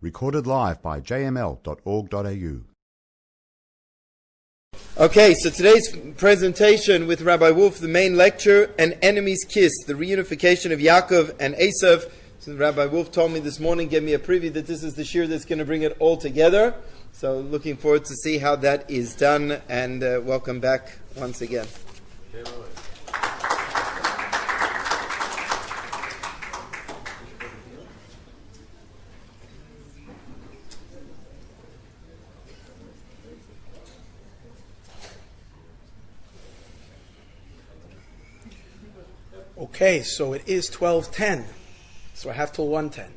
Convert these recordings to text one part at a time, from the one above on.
Recorded live by jml.org.au. Okay, so today's presentation with Rabbi Wolf, the main lecture, An Enemy's Kiss, the reunification of Yaakov and Eisav. So Rabbi Wolf told me this morning, gave me a preview that this is the shir that's going to bring it all together. So looking forward to see how that is done, and welcome back once again. Okay, so it is 12:10, so I have till 1:10.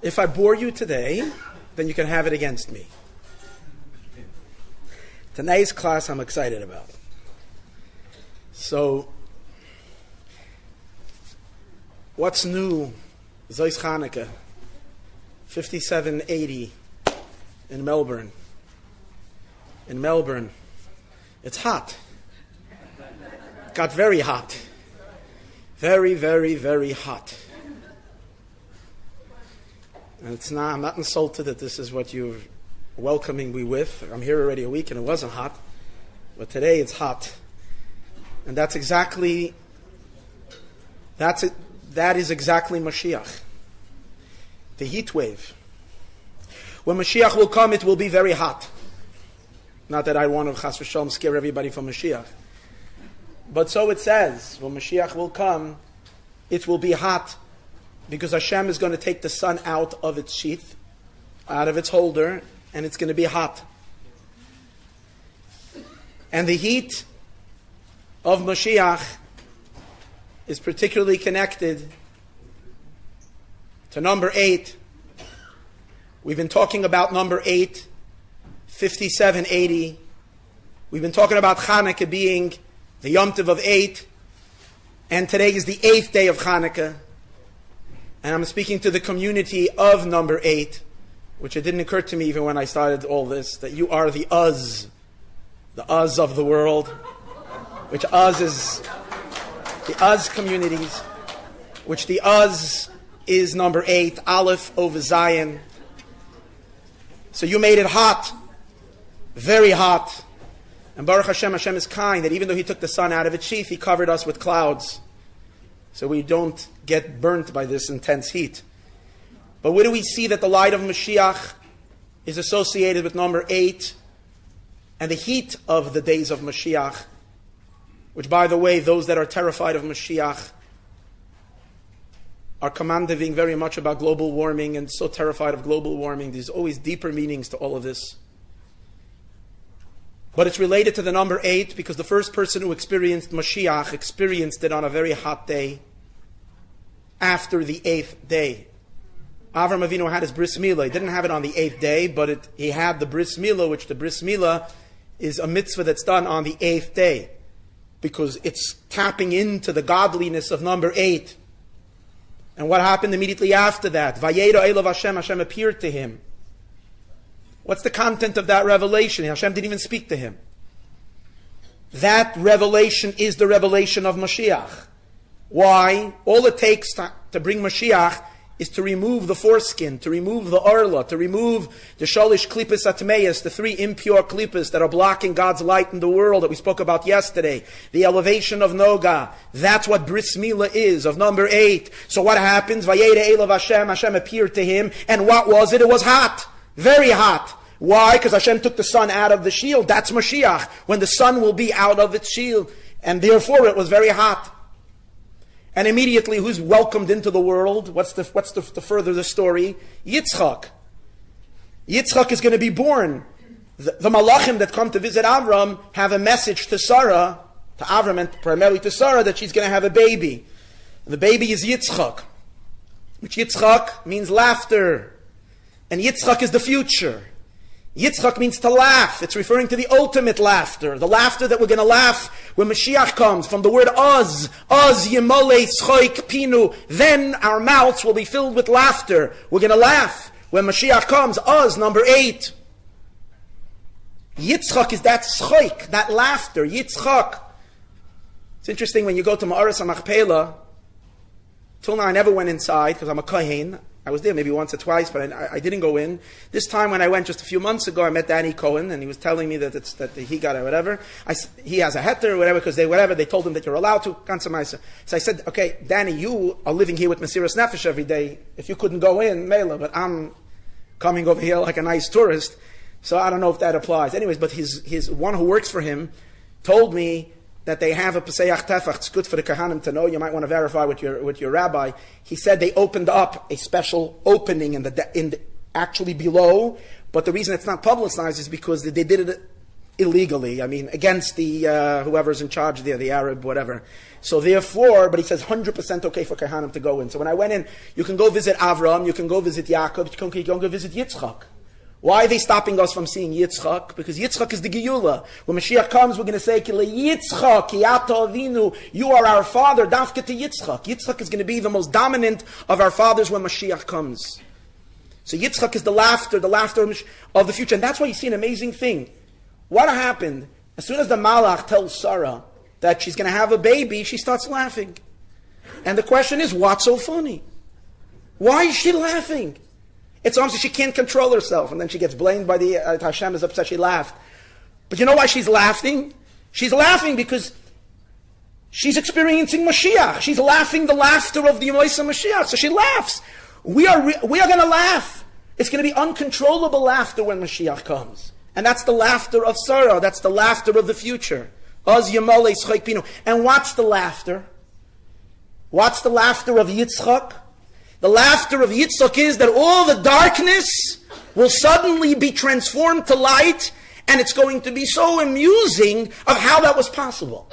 If I bore you today, then you can have it against me. Tonight's class I'm excited about. So, what's new? Zois Chanukah, 5780 in Melbourne. In Melbourne, it's hot. Got very hot. Very, very, very hot. And I'm not insulted that this is what you're welcoming me with. I'm here already a week and it wasn't hot. But today it's hot. And that is exactly Moshiach. The heat wave. When Moshiach will come, it will be very hot. Not that I want to chas v'shalom scare everybody from Moshiach. But so it says, when Moshiach will come, it will be hot, because Hashem is going to take the sun out of its sheath, out of its holder, and it's going to be hot. And the heat of Moshiach is particularly connected to number 8. We've been talking about number 8, 5780. We've been talking about Chanukah being the Yom Tov of 8, and today is the 8th day of Chanukah. And I'm speaking to the community of number 8, which it didn't occur to me even when I started all this, that you are the Uz of the world, which Uz is the Uz communities, which the Uz is number 8, Aleph over Zion. So you made it hot, very hot. And Baruch Hashem, Hashem is kind, that even though He took the sun out of its sheath, He covered us with clouds, so we don't get burnt by this intense heat. But where do we see that the light of Mashiach is associated with number 8 and the heat of the days of Mashiach, which, by the way, those that are terrified of Mashiach are commanding very much about global warming, and so terrified of global warming. There's always deeper meanings to all of this. But it's related to the number 8 because the first person who experienced Mashiach experienced it on a very hot day after the 8th day. Avram Avinu had his bris milah. He didn't have it on the 8th day, but he had the bris milah, which the bris milah is a mitzvah that's done on the 8th day because it's tapping into the godliness of number 8. And what happened immediately after that? Vayera Elav Hashem, Hashem appeared to him. What's the content of that revelation? Hashem didn't even speak to him. That revelation is the revelation of Mashiach. Why? All it takes to bring Mashiach is to remove the foreskin, to remove the arla, to remove the shalish klippas atmeis, the 3 impure klippas that are blocking God's light in the world that we spoke about yesterday. The elevation of Noga. That's what bris milah is, of number 8. So what happens? Vayera Elav Hashem, Hashem appeared to him, and what was it? It was hot. Very hot. Why? Because Hashem took the sun out of the shield. That's Mashiach, when the sun will be out of its shield. And therefore it was very hot. And immediately who's welcomed into the world? What's the further the story? Yitzchak. Yitzchak is going to be born. The malachim that come to visit Avram have a message to Sarah, to Avram and primarily to Sarah, that she's going to have a baby. And the baby is Yitzchak. Which Yitzchak means laughter. And Yitzchak is the future. Yitzchak means to laugh. It's referring to the ultimate laughter. The laughter that we're going to laugh when Mashiach comes, from the word Oz. Oz yemole schoik pinu. Then our mouths will be filled with laughter. We're going to laugh when Mashiach comes. Oz, number 8. Yitzchak is that schoik, that laughter. Yitzchak. It's interesting when you go to Ma'aras HaMachpelah, Till now, I never went inside because I'm a kohen. I was there maybe once or twice, but I didn't go in. This time when I went just a few months ago, I met Danny Cohen, and he was telling me that he got a whatever. He has a heter or whatever, because they told him that you're allowed to. So I said, okay, Danny, you are living here with Mesiras Nefesh every day. If you couldn't go in, Mela, but I'm coming over here like a nice tourist, so I don't know if that applies. Anyways, but his one who works for him told me that they have a Pesach Tefach. It's good for the Kahanim to know. You might want to verify with your rabbi. He said they opened up a special opening actually below, but the reason it's not publicized is because they did it illegally. I mean, against the whoever's in charge there, the Arab, whatever. So therefore, but he says 100% okay for Kahanim to go in. So when I went in, you can go visit Avram, you can go visit Yaakov, you can go visit Yitzchak. Why are they stopping us from seeing Yitzchak? Because Yitzchak is the Geula. When Moshiach comes, we're going to say, Yitzchak, Yato Avinu, you are our father, dafka to Yitzchak. Yitzchak is going to be the most dominant of our fathers when Moshiach comes. So Yitzchak is the laughter of the future. And that's why you see an amazing thing. What happened? As soon as the Malach tells Sarah that she's going to have a baby, she starts laughing. And the question is, what's so funny? Why is she laughing? It's almost she can't control herself, and then she gets blamed by the Hashem is upset she laughed. But you know why she's laughing? She's laughing because she's experiencing Moshiach. She's laughing the laughter of the Moisa Moshiach. So she laughs. We are going to laugh. It's going to be uncontrollable laughter when Moshiach comes. And that's the laughter of Sarah. That's the laughter of the future. And what's the laughter? What's the laughter of Yitzchak? The laughter of Yitzchak is that all the darkness will suddenly be transformed to light, and it's going to be so amusing of how that was possible.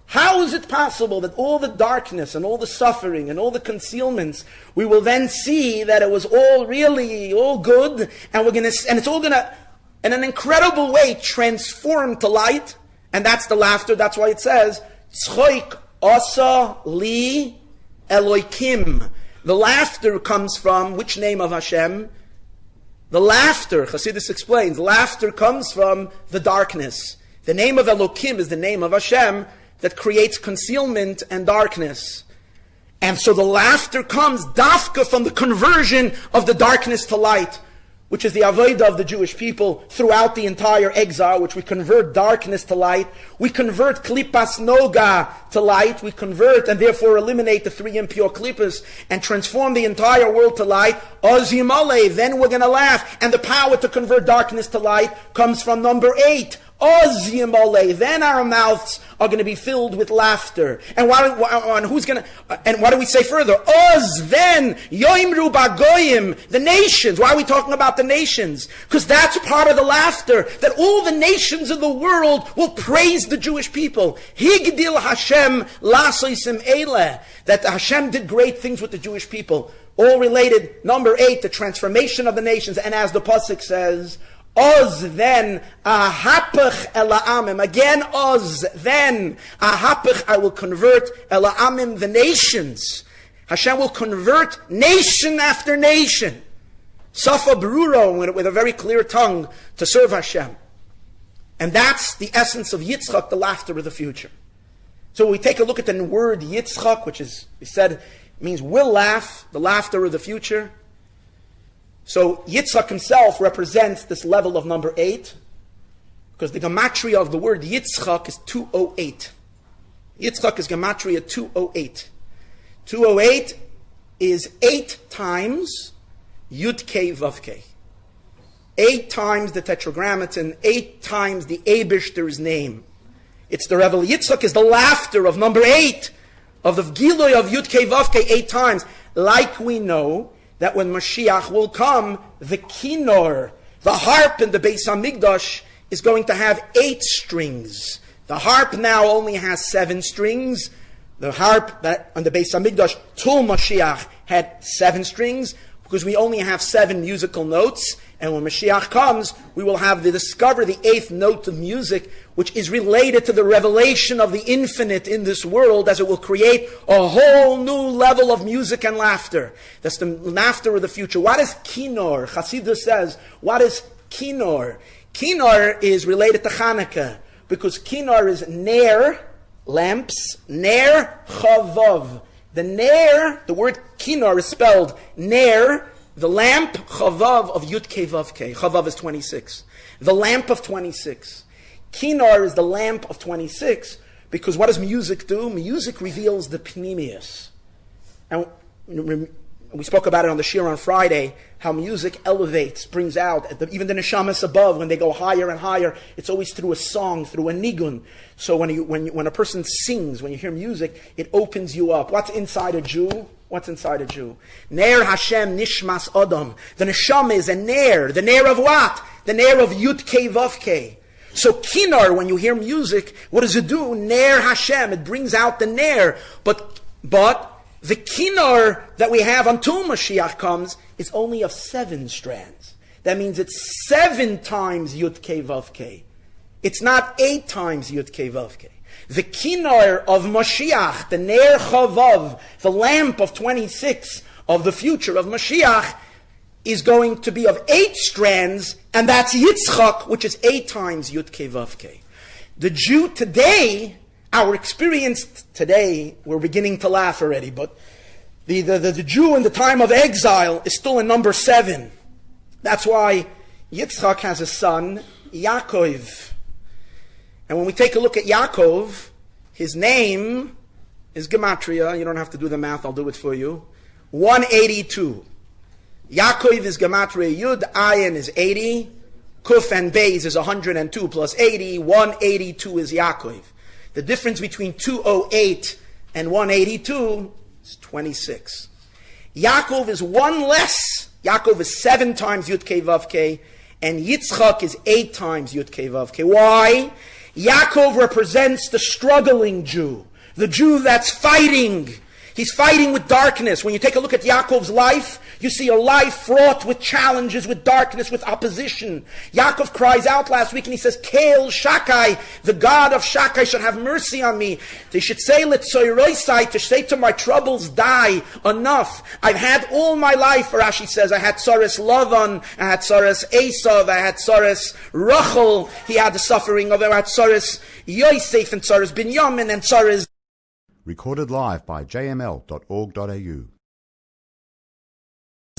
How is it possible that all the darkness and all the suffering and all the concealments, we will then see that it was all really all good, and it's all gonna, in an incredible way, transform to light, and that's the laughter. That's why it says, Tzchoik asa li Eloikim. The laughter comes from which name of Hashem? The laughter, Chassidus explains, laughter comes from the darkness. The name of Elokim is the name of Hashem that creates concealment and darkness. And so the laughter comes dafka from the conversion of the darkness to light, which is the avodah of the Jewish people throughout the entire exile, which we convert darkness to light. We convert klipas noga to light. We convert and therefore eliminate the three impure klippas and transform the entire world to light. Ozimale, then we're going to laugh. And the power to convert darkness to light comes from number 8. Ozimale, then our mouths are going to be filled with laughter. And what do we say further? Oz, then, yoimru bagoyim, the nations. Why are we talking about the nations? Because that's part of the laughter, that all the nations of the world will praise the Jewish people. Higdil Hashem lasoisim eleh, that Hashem did great things with the Jewish people. All related. Number 8, the transformation of the nations. And as the pasuk says, Oz, then, ahapach ela'amim. Again, Oz, then, ahapach, I will convert ela'amim, the nations. Hashem will convert nation after nation. Safa Beruro, with a very clear tongue, to serve Hashem. And that's the essence of Yitzchak, the laughter of the future. So we take a look at the word Yitzchak, which is, we said, means will laugh, the laughter of the future. So Yitzchak himself represents this level of number 8, because the gematria of the word Yitzchak is 208. Yitzchak is gematria 208. 208 is 8 times Yud Kei Vav Kei. 8 times the Tetragrammaton, 8 times the Eibishter's name. It's the revel. Yitzchak is the laughter of number 8, of the Gilui of Yud Kei Vav Kei 8 times. Like we know that when Moshiach will come, the kinor, the harp in the Beis HaMikdash, is going to have 8 strings. The harp now only has 7 strings. The harp that on the Beis HaMikdash, till Moshiach, had 7 strings, because we only have 7 musical notes. And when Mashiach comes, we will have the 8th note of music, which is related to the revelation of the infinite in this world, as it will create a whole new level of music and laughter. That's the laughter of the future. What is kinor? Chassidus says, what is kinor? Kinor is related to Hanukkah, because kinor is ner, lamps, ner, chavav. The ner, the word kinar is spelled ner, the lamp, chavav of Yud Kei Vav Kei. Chavav is 26. The lamp of 26. Kinar is the lamp of 26, because what does music do? Music reveals the pnimius. And we spoke about it on the Shir on Friday, how music elevates, brings out, even the neshamas above, when they go higher and higher, it's always through a song, through a nigun. So when a person sings, when you hear music, it opens you up. What's inside a Jew? What's inside a Jew? Ner Hashem Nishmas Adam. The neshama is a ner. The ner of what? The ner of Yud Kei Vav Kei. So kinar, when you hear music, what does it do? Ner Hashem. It brings out the ner. But the kinar that we have until Moshiach comes is only of 7 strands. That means it's 7 times Yud Kei Vav Kei. It's not 8 times Yud Kei Vav Kei. The kinar of Moshiach, the ner chavav, the lamp of 26 of the future of Moshiach, is going to be of 8 strands, and that's Yitzchak, which is 8 times Yud Kei Vav Kei. The Jew today, our experience today, we're beginning to laugh already, but the Jew in the time of exile is still in number 7. That's why Yitzchak has a son, Yaakov. And when we take a look at Yaakov, his name is Gematria. You don't have to do the math, I'll do it for you. 182. Yaakov is Gematria. Yud Ayin is 80. Kuf and Beis is 102 plus 80. 182 is Yaakov. The difference between 208 and 182 is 26. Yaakov is 1 less. Yaakov is 7 times Yud Kei Vav Kei, and Yitzchak is 8 times Yud Kei Vav Kei. Why? Yaakov represents the struggling Jew, the Jew that's fighting. He's fighting with darkness. When you take a look at Yaakov's life, you see a life fraught with challenges, with darkness, with opposition. Yaakov cries out last week and he says, Kael Shakai, the God of Shakai should have mercy on me. They should say, L'tzoyroisai, to say to my troubles, die, enough. I've had all my life, Rashi says, I had Tzaras Lavan, I had Tzaras Eisav, I had Tzaras Rachel, he had the suffering of it, I had Tzaras Yosef and Tzaras Binyamin and Tzaras. Recorded live by jml.org.au.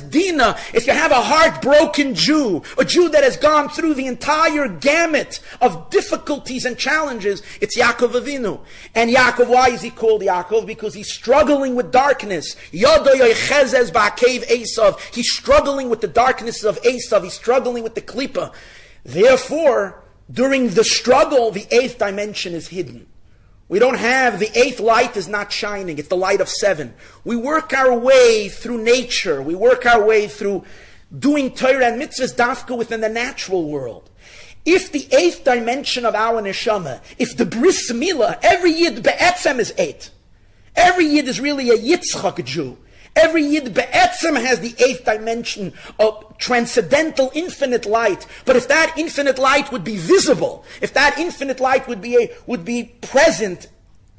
Dina, if you have a heartbroken Jew, a Jew that has gone through the entire gamut of difficulties and challenges, it's Yaakov Avinu. And Yaakov, why is he called Yaakov? Because he's struggling with darkness. Eisav. He's struggling with the darkness of Eisav. He's struggling with the Klippa. Therefore, during the struggle, the 8th dimension is hidden. We don't have, the 8th light is not shining. It's the light of 7. We work our way through nature. We work our way through doing Torah and mitzvahs dafka within the natural world. If the 8th dimension of our neshama, if the bris milah, every yid be'etzem is 8. Every yid is really a Yitzchak Jew. Every yid be'etzem has the 8th dimension of transcendental infinite light. But if that infinite light would be visible, if that infinite light would be present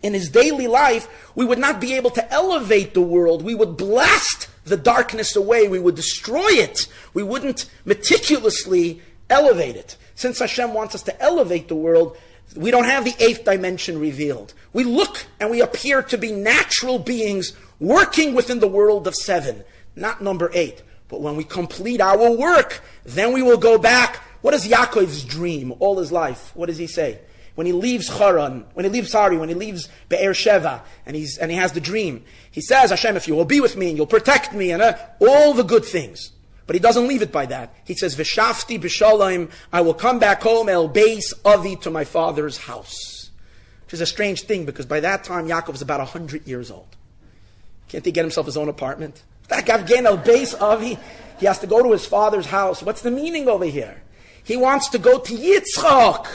in his daily life, we would not be able to elevate the world. We would blast the darkness away. We would destroy it. We wouldn't meticulously elevate it. Since Hashem wants us to elevate the world, we don't have the 8th dimension revealed. We look and we appear to be natural beings working within the world of 7, not number 8. But when we complete our work, then we will go back. What is Yaakov's dream all his life? What does he say? When he leaves Haran, when he leaves Be'er Sheva, and he has the dream, he says, Hashem, if you will be with me and you'll protect me, and all the good things. But he doesn't leave it by that. He says, V'shafti b'shalom, I will come back home, el beis avi, to my father's house. Which is a strange thing, because by that time, Yaakov is about 100 years old. Can't he get himself his own apartment? That Gavgen el beis avi, he has to go to his father's house. What's the meaning over here? He wants to go to Yitzchak.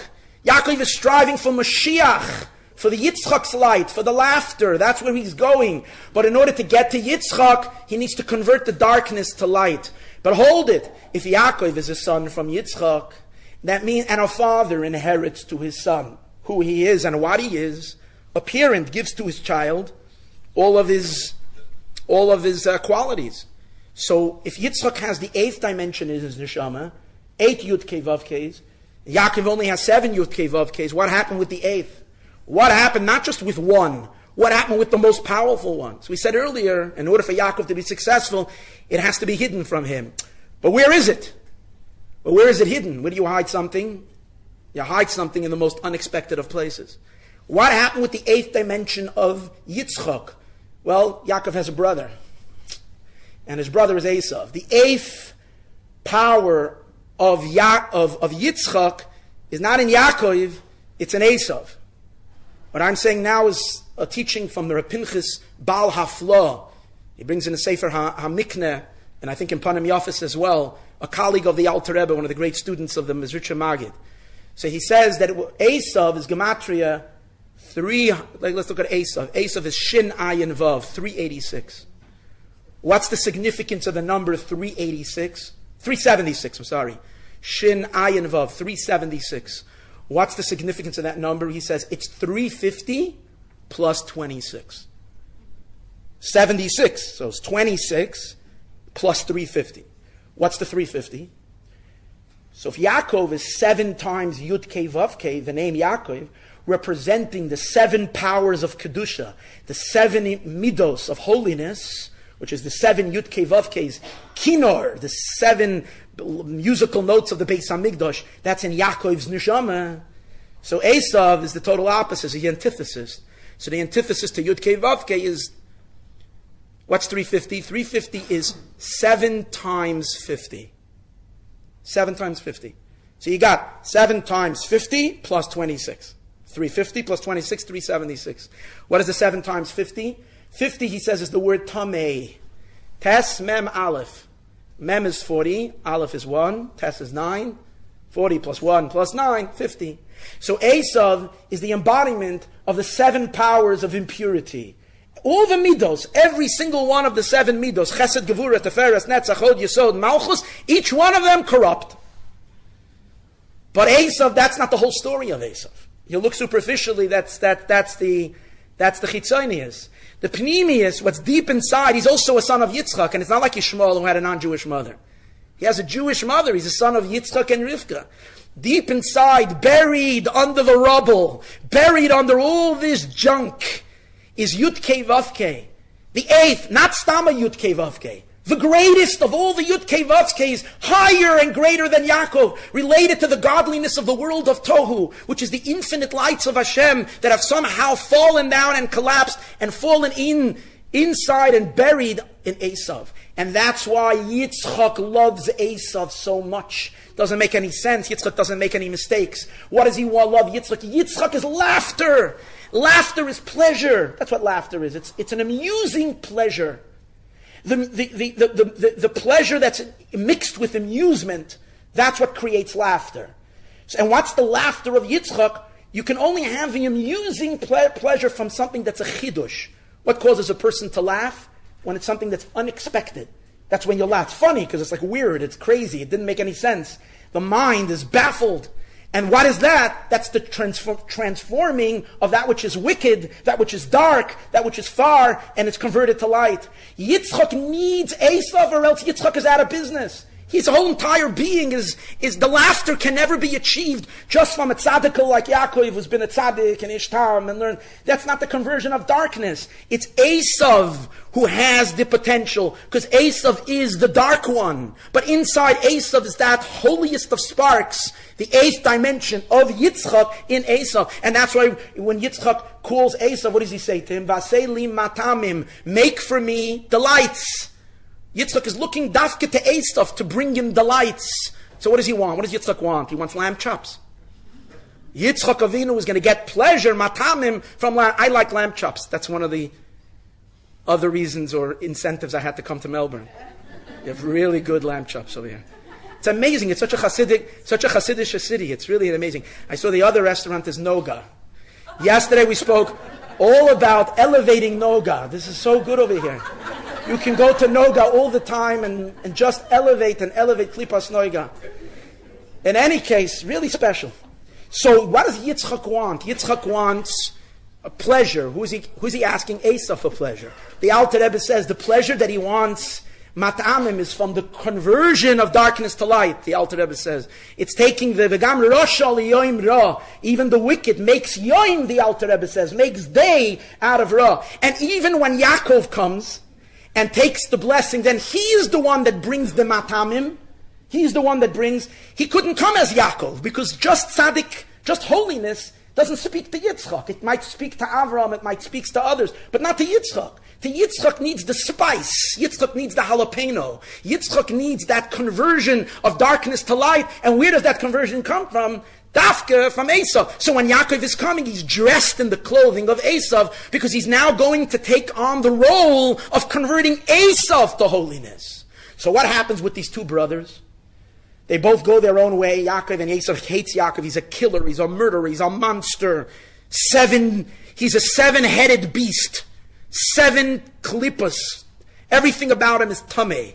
Yaakov is striving for Moshiach, for the Yitzchak's light, for the laughter. That's where he's going. But in order to get to Yitzchak, he needs to convert the darkness to light. But hold it, if Yaakov is a son from Yitzchak, that means, and a father inherits to his son who he is and what he is, a parent gives to his child all of his qualities. So if Yitzchak has the 8th dimension in his neshama, 8 Yud Kei Vav Keis, Yaakov only has 7 Yud Kei Vav Keis, what happened with the 8th? What happened not just with 1? What happened with the most powerful ones? We said earlier, in order for Yaakov to be successful, it has to be hidden from him. But where is it? But where is it hidden? Where do you hide something? You hide something in the most unexpected of places. What happened with the 8th dimension of Yitzchak? Well, Yaakov has a brother. And his brother is Eisav. The 8th power of Yitzchak is not in Yaakov, it's in Eisav. What I'm saying now is a teaching from the Reb Pinchas Baal Hafla. He brings in a Sefer HaMikneh, and I think in Panim Yafis as well, a colleague of the Alter Rebbe, one of the great students of the Mezritcha Magid. So he says that Eisav is Gematria 3, let's look at Eisav. Eisav is Shin Ayin Vav, 386. What's the significance of the number 386? 376, I'm sorry. Shin Ayin Vav, 376. What's the significance of that number? He says it's 350 plus 26. 76. So it's 26 plus 350. What's the 350? So if Yaakov is 7 times Yud Kei Vav Kei, the name Yaakov, representing the 7 powers of Kedusha, the 7 midos of holiness, which is the 7 Yud Kei Vav Keis, Kinor, the 7 musical notes of the Beis HaMikdash, that's in Yaakov's Neshama. So Eisav is the total opposite, the antithesis. So the antithesis to Yud Kei Vav Kei is, what's 350? 350 is 7 times 50. 7 times 50. So you got 7 times 50 plus 26. 350 plus 26, 376. What is the 7 times 50? 50, he says, is the word tamei. Tes, mem, aleph. Mem is 40, aleph is 1, tes is 9. 40 plus 1 plus 9, 50. So Eisav is the embodiment of the 7 powers of impurity. All the midos, every single one of the 7 midos, chesed, gevurah, teferes, netzach, hod, yesod, malchus, each one of them corrupt. But Eisav, that's not the whole story of Eisav. You look superficially, that's the chitzonius. The pnimius, what's deep inside, he's also a son of Yitzchak, and it's not like Yishmael who had a non-Jewish mother. He has a Jewish mother, he's a son of Yitzchak and Rivka. Deep inside, buried under the rubble, buried under all this junk, is Yud Kei Vav Kei. The 8th, not Stama Yud Kei Vav Kei. The greatest of all the Yud Kei Vav Keis, higher and greater than Yaakov, related to the godliness of the world of Tohu, which is the infinite lights of Hashem that have somehow fallen down and collapsed and fallen inside and buried in Eisav. And that's why Yitzchak loves Eisav so much. Doesn't make any sense. Yitzchak doesn't make any mistakes. What does he love Yitzchak? Yitzchak is laughter. Laughter is pleasure. That's what laughter is. It's an amusing pleasure. The pleasure that's mixed with amusement, that's what creates laughter. And what's the laughter of Yitzchak? You can only have the amusing pleasure from something that's a chidush. What causes a person to laugh? When it's something that's unexpected. That's when you laugh. It's funny because it's like weird, it's crazy, it didn't make any sense. The mind is baffled. And what is that? That's the transforming of that which is wicked, that which is dark, that which is far, and it's converted to light. Yitzchak needs Eisav, or else Yitzchak is out of business. His whole entire being is the laughter can never be achieved just from a tzaddik like Yaakov, who's been a tzaddik and ishtam and learned. That's not the conversion of darkness. It's Eisav who has the potential, because Eisav is the dark one. But inside Eisav is that holiest of sparks, the 8th dimension of Yitzchak in Eisav. And that's why when Yitzchak calls Eisav, what does he say to him? Vasei li matamim, make for me delights. Yitzchak is looking dafke to Eisav to bring him delights. So what does he want? What does Yitzchak want? He wants lamb chops. Yitzchak Avinu is going to get pleasure, matamim, from lamb. I like lamb chops. That's one of the other reasons or incentives I had to come to Melbourne. You have really good lamb chops over here. It's amazing. It's such a Hasidic city. It's really amazing. I saw the other restaurant is Noga. Yesterday we spoke all about elevating Noga. This is so good over here. You can go to Noga all the time and just elevate Klippas Noga. In any case, really special. So what does Yitzchak want? Yitzchak wants a pleasure. Who's he asking Eisav for pleasure? The Alter Rebbe says the pleasure that he wants, Mat'amim is from the conversion of darkness to light, the Alter Rebbe says. It's taking the V'gam Rasha liyoim ra. Even the wicked makes yoim, the Alter Rebbe says, makes day out of ra. And even when Yaakov comes and takes the blessing, then he is the one that brings the Mat'amim. He's the one that brings. He couldn't come as Yaakov, because just tzaddik, just holiness, doesn't speak to Yitzchak. It might speak to Avram, it might speak to others, but not to Yitzchak. To Yitzchak needs the spice. Yitzchak needs the jalapeno. Yitzchak needs that conversion of darkness to light. And where does that conversion come from? Dafka, from Eisav. So when Yaakov is coming, he's dressed in the clothing of Eisav, because he's now going to take on the role of converting Eisav to holiness. So what happens with these two brothers? They both go their own way. Yaakov, and Eisav hates Yaakov. He's a killer. He's a murderer. He's a monster. He's a seven-headed beast. 7 klippas. Everything about him is tameh.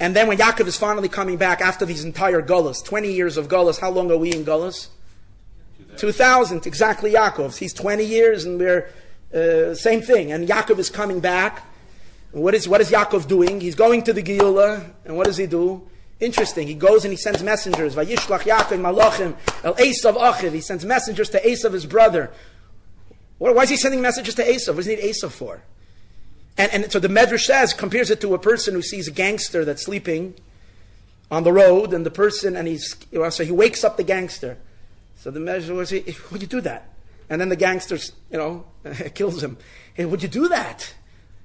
And then when Yaakov is finally coming back after these entire gullahs, 20 years of gullahs, how long are we in gullahs? 2000, exactly Yaakov's. He's 20 years and we're, same thing. And Yaakov is coming back. What is Yaakov doing? He's going to the Geula, and what does he do? Interesting. He goes and he sends messengers. Vayishlach Yaakov malachim el Eisav achiv. He sends messengers to Eisav, his brother. Why is he sending messages to Eisav? What does he need Eisav for? And so the Medrash says, compares it to a person who sees a gangster that's sleeping on the road, and the person, so he wakes up the gangster. So the Medrash says, would you do that? And then the gangster, kills him. Hey, would you do that?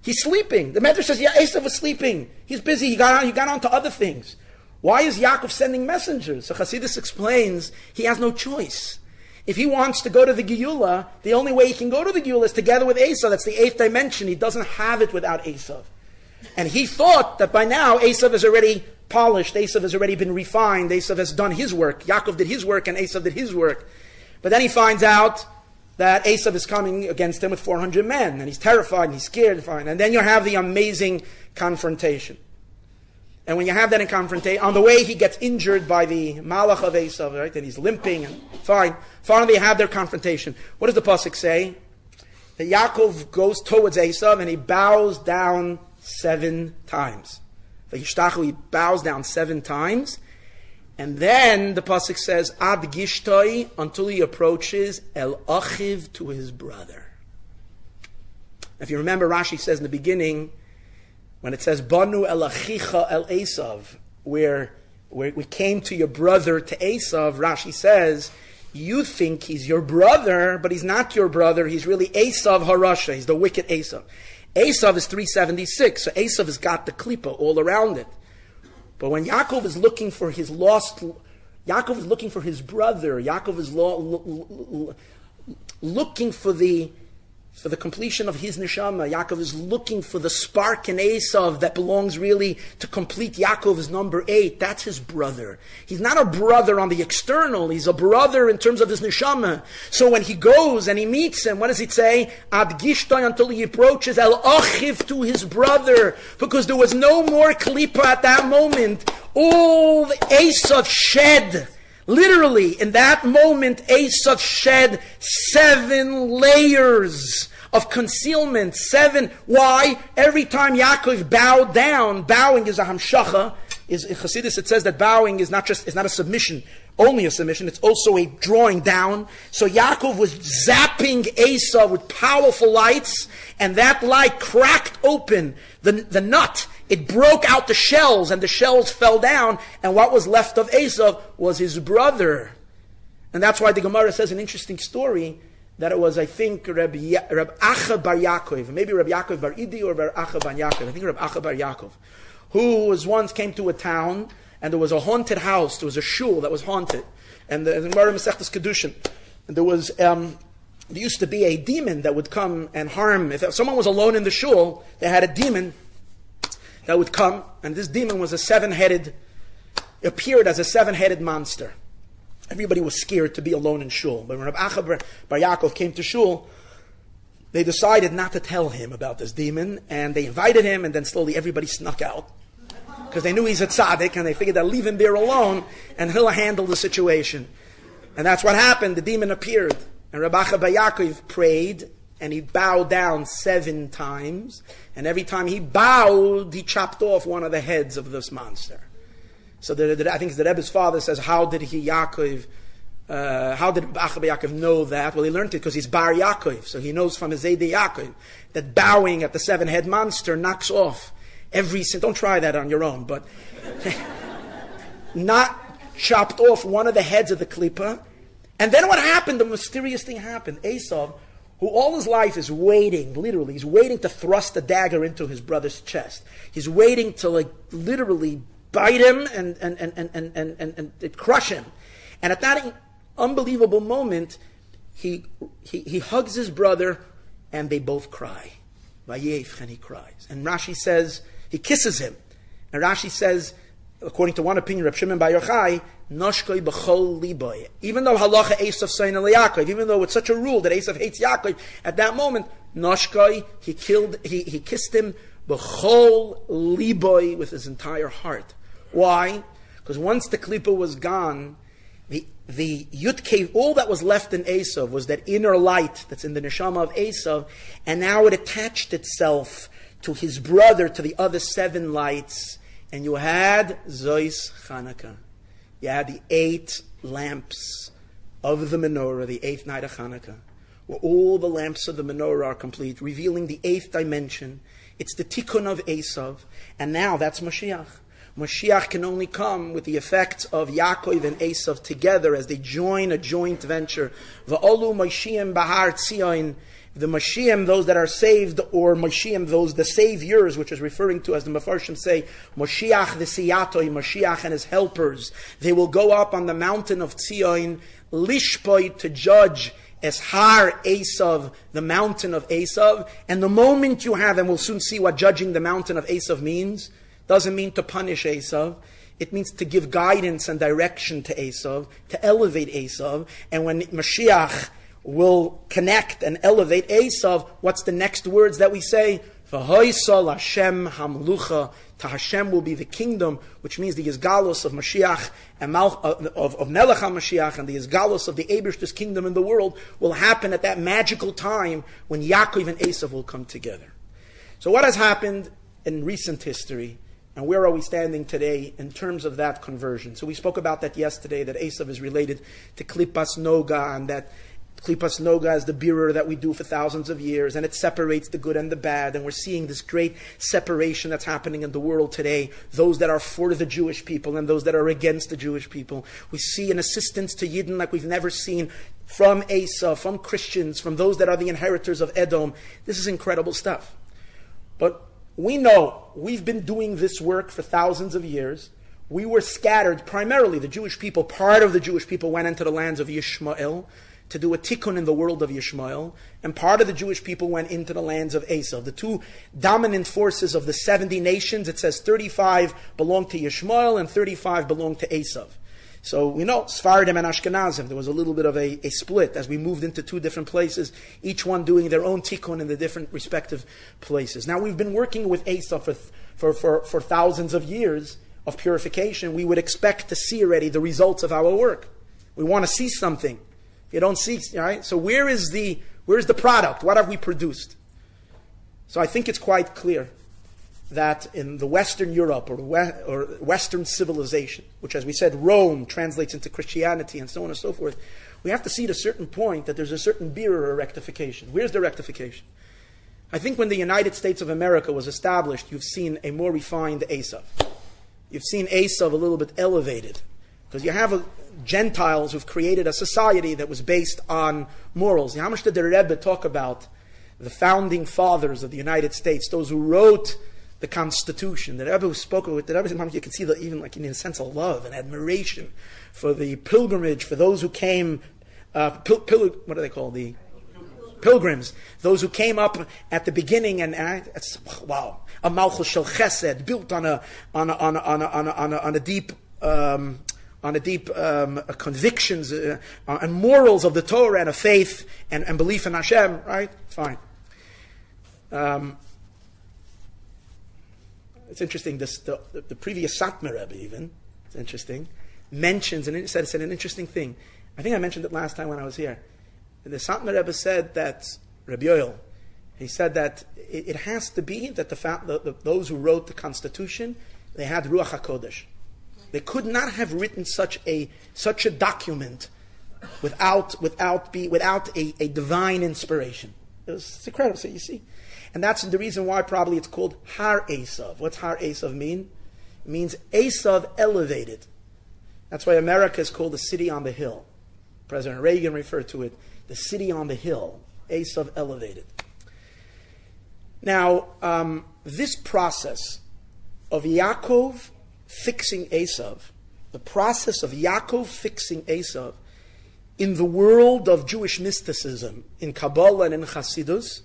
He's sleeping. The Medrash says, yeah, Eisav was sleeping. He's busy. He got on to other things. Why is Yaakov sending messengers? So Chassidus explains, he has no choice. If he wants to go to the Geula, the only way he can go to the Geula is together with Eisav. That's the 8th dimension. He doesn't have it without Eisav. And he thought that by now Eisav is already polished. Eisav has already been refined. Eisav has done his work. Yaakov did his work and Eisav did his work. But then he finds out that Eisav is coming against him with 400 men. And he's terrified and he's scared. And then you have the amazing confrontation. And when you have that in confrontation, on the way he gets injured by the malach of Eisav, right? And he's limping, and fine. Finally they have their confrontation. What does the pasuk say? That Yaakov goes towards Eisav and he bows down 7 times. He bows down 7 times. And then the pasuk says, Ad gishtoi, until he approaches El Achiv, to his brother. If you remember, Rashi says in the beginning, when it says, Banu el achicha el Eisav, where we came to your brother, to Eisav, Rashi says, you think he's your brother, but he's not your brother. He's really Eisav Harasha. He's the wicked Eisav. Eisav is 376, so Eisav has got the klipa all around it. But when Yaakov is looking for his Yaakov is looking for his brother. Yaakov is looking for the completion of his neshama. Yaakov is looking for the spark in Eisav that belongs really to complete Yaakov's number 8. That's his brother. He's not a brother on the external. He's a brother in terms of his neshama. So when he goes and he meets him, what does it say? Ad gishtoi, until he approaches El Achiv, to his brother. Because there was no more klipa at that moment. All the Eisav shed. Literally, in that moment, Eisav shed 7 layers of concealment. 7. Why? Every time Yaakov bowed down, bowing is a hamshacha. In Chassidus it says that bowing is not a submission, only a submission. It's also a drawing down. So Yaakov was zapping Eisav with powerful lights, and that light cracked open the nut. It broke out the shells, and the shells fell down, and what was left of Eisav was his brother. And that's why the Gemara says an interesting story, that it was, I think, Reb Acha bar Yaakov, maybe Reb Yaakov bar Idi or Reb Acha bar Yaakov, I think Reb Acha bar Yaakov, who came to a town, and there was a haunted house, there was a shul that was haunted, and the Gemara Masechtas Kedushin, and there used to be a demon that would come and harm. If someone was alone in the shul, they had a demon that would come, and this demon was appeared as a 7-headed monster. Everybody was scared to be alone in shul. But when Reb Acha bar Yaakov came to shul, they decided not to tell him about this demon, and they invited him, and then slowly everybody snuck out. Because they knew he's a tzaddik, and they figured they'll leave him there alone, and he'll handle the situation. And that's what happened. The demon appeared, and Reb Acha bar Yaakov prayed and he bowed down 7 times, and every time he bowed, he chopped off one of the heads of this monster. So I think the Rebbe's father says, how did Yaakov know that? Well, he learned it because he's Bar Yaakov, so he knows from his Zayde Yaakov that bowing at the 7-head monster knocks off every sin. Don't try that on your own, but not chopped off one of the heads of the Klippa. And then what happened? The mysterious thing happened. Eisav, who all his life is waiting, literally, he's waiting to thrust a dagger into his brother's chest. He's waiting to literally bite him and crush him. And at that unbelievable moment, he hugs his brother, and they both cry. Vayef, and he cries. And Rashi says, he kisses him. And Rashi says, according to one opinion, Reb Shimon Bar Yochai, Noshkoi b'chol liboy. Even though halacha Eisav sayin al Yaakov, even though it's such a rule that Eisav hates Yaakov, at that moment, Noshkoi, he kissed him b'chol liboy, with his entire heart. Why? Because once the klipa was gone, the Yud-Kev, all that was left in Eisav was that inner light that's in the neshama of Eisav, and now it attached itself to his brother, to the other 7 lights, and you had Zois Chanukah. You had the 8 lamps of the menorah, the 8th night of Chanukah, where all the lamps of the menorah are complete, revealing the 8th dimension. It's the tikkun of Eisav, and now that's Moshiach. Moshiach can only come with the effects of Yaakov and Eisav together as they join a joint venture. V'olu Moshiach Bahar Tzion, the Moshiach, those that are saved, or Moshiach, those the saviors, which is referring to, as the Mefarshim say, Moshiach the Siyatoi, Moshiach and his helpers. They will go up on the mountain of Tzion, Lishpoi, to judge as Har Eisav, the mountain of Eisav. And the moment you have, and we'll soon see what judging the mountain of Eisav means, doesn't mean to punish Eisav. It means to give guidance and direction to Eisav, to elevate Eisav. And when Mashiach will connect and elevate Eisav, what's the next words that we say? V'hoisal Hashem hamlucha. To Hashem will be the kingdom, which means the Yizgalus of Mashiach and of Melech HaMashiach, and the Yizgalus of the Eibishter's kingdom in the world will happen at that magical time when Yaakov and Eisav will come together. So what has happened in recent history? And where are we standing today in terms of that conversion? So we spoke about that yesterday, that Eisav is related to Klipas Noga, and that Klipas Noga is the birur that we do for thousands of years, and it separates the good and the bad, and we're seeing this great separation that's happening in the world today, those that are for the Jewish people and those that are against the Jewish people. We see an assistance to Yidden like we've never seen from Eisav, from Christians, from those that are the inheritors of Edom. This is incredible stuff. But we know we've been doing this work for thousands of years. We were scattered, primarily the Jewish people, part of the Jewish people went into the lands of Yishmael to do a tikkun in the world of Yishmael, and part of the Jewish people went into the lands of Eisav. The two dominant forces of the 70 nations, it says 35 belong to Yishmael and 35 belong to Eisav. So we know, Sfardim and Ashkenazim, there was a little bit of a split as we moved into 2 different places, each one doing their own tikkun in the different respective places. Now we've been working with Eisav for thousands of years of purification. We would expect to see already the results of our work. We want to see something. If you don't see, right? So where's the product? What have we produced? So I think it's quite clear that in the Western Europe or Western civilization, which, as we said, Rome translates into Christianity and so on and so forth, we have to see at a certain point that there's a certain birur or rectification. Where's the rectification? I think when the United States of America was established, you've seen a more refined Eisav. You've seen Eisav a little bit elevated, because you have Gentiles who've created a society that was based on morals. How much did the Rebbe talk about the founding fathers of the United States, those who wrote the Constitution? The Rebbe who spoke with the Rebbe, you can see that even like in a sense of love and admiration for the pilgrimage, for those who came, what do they call the pilgrims? Those who came up at the beginning, and it's wow, a Malchus Shel Chesed built on a deep convictions and morals of the Torah and a faith and belief in Hashem. Right? Fine. It's interesting. The previous Satmar Rebbe, even, it's interesting, mentions, and it said an interesting thing. I think I mentioned it last time when I was here. The Satmar Rebbe said that Rabbi Yoel. He said that it has to be that those who wrote the Constitution, they had Ruach HaKodesh. They could not have written such a document without a divine inspiration. It's incredible. So you see, and that's the reason why probably it's called Har Eisav. What's Har Eisav mean? It means Eisav elevated. That's why America is called the city on the hill. President Reagan referred to it, the city on the hill. Eisav elevated. Now, this process of Yaakov fixing Eisav, the process of Yaakov fixing Eisav in the world of Jewish mysticism, in Kabbalah and in Hasidus,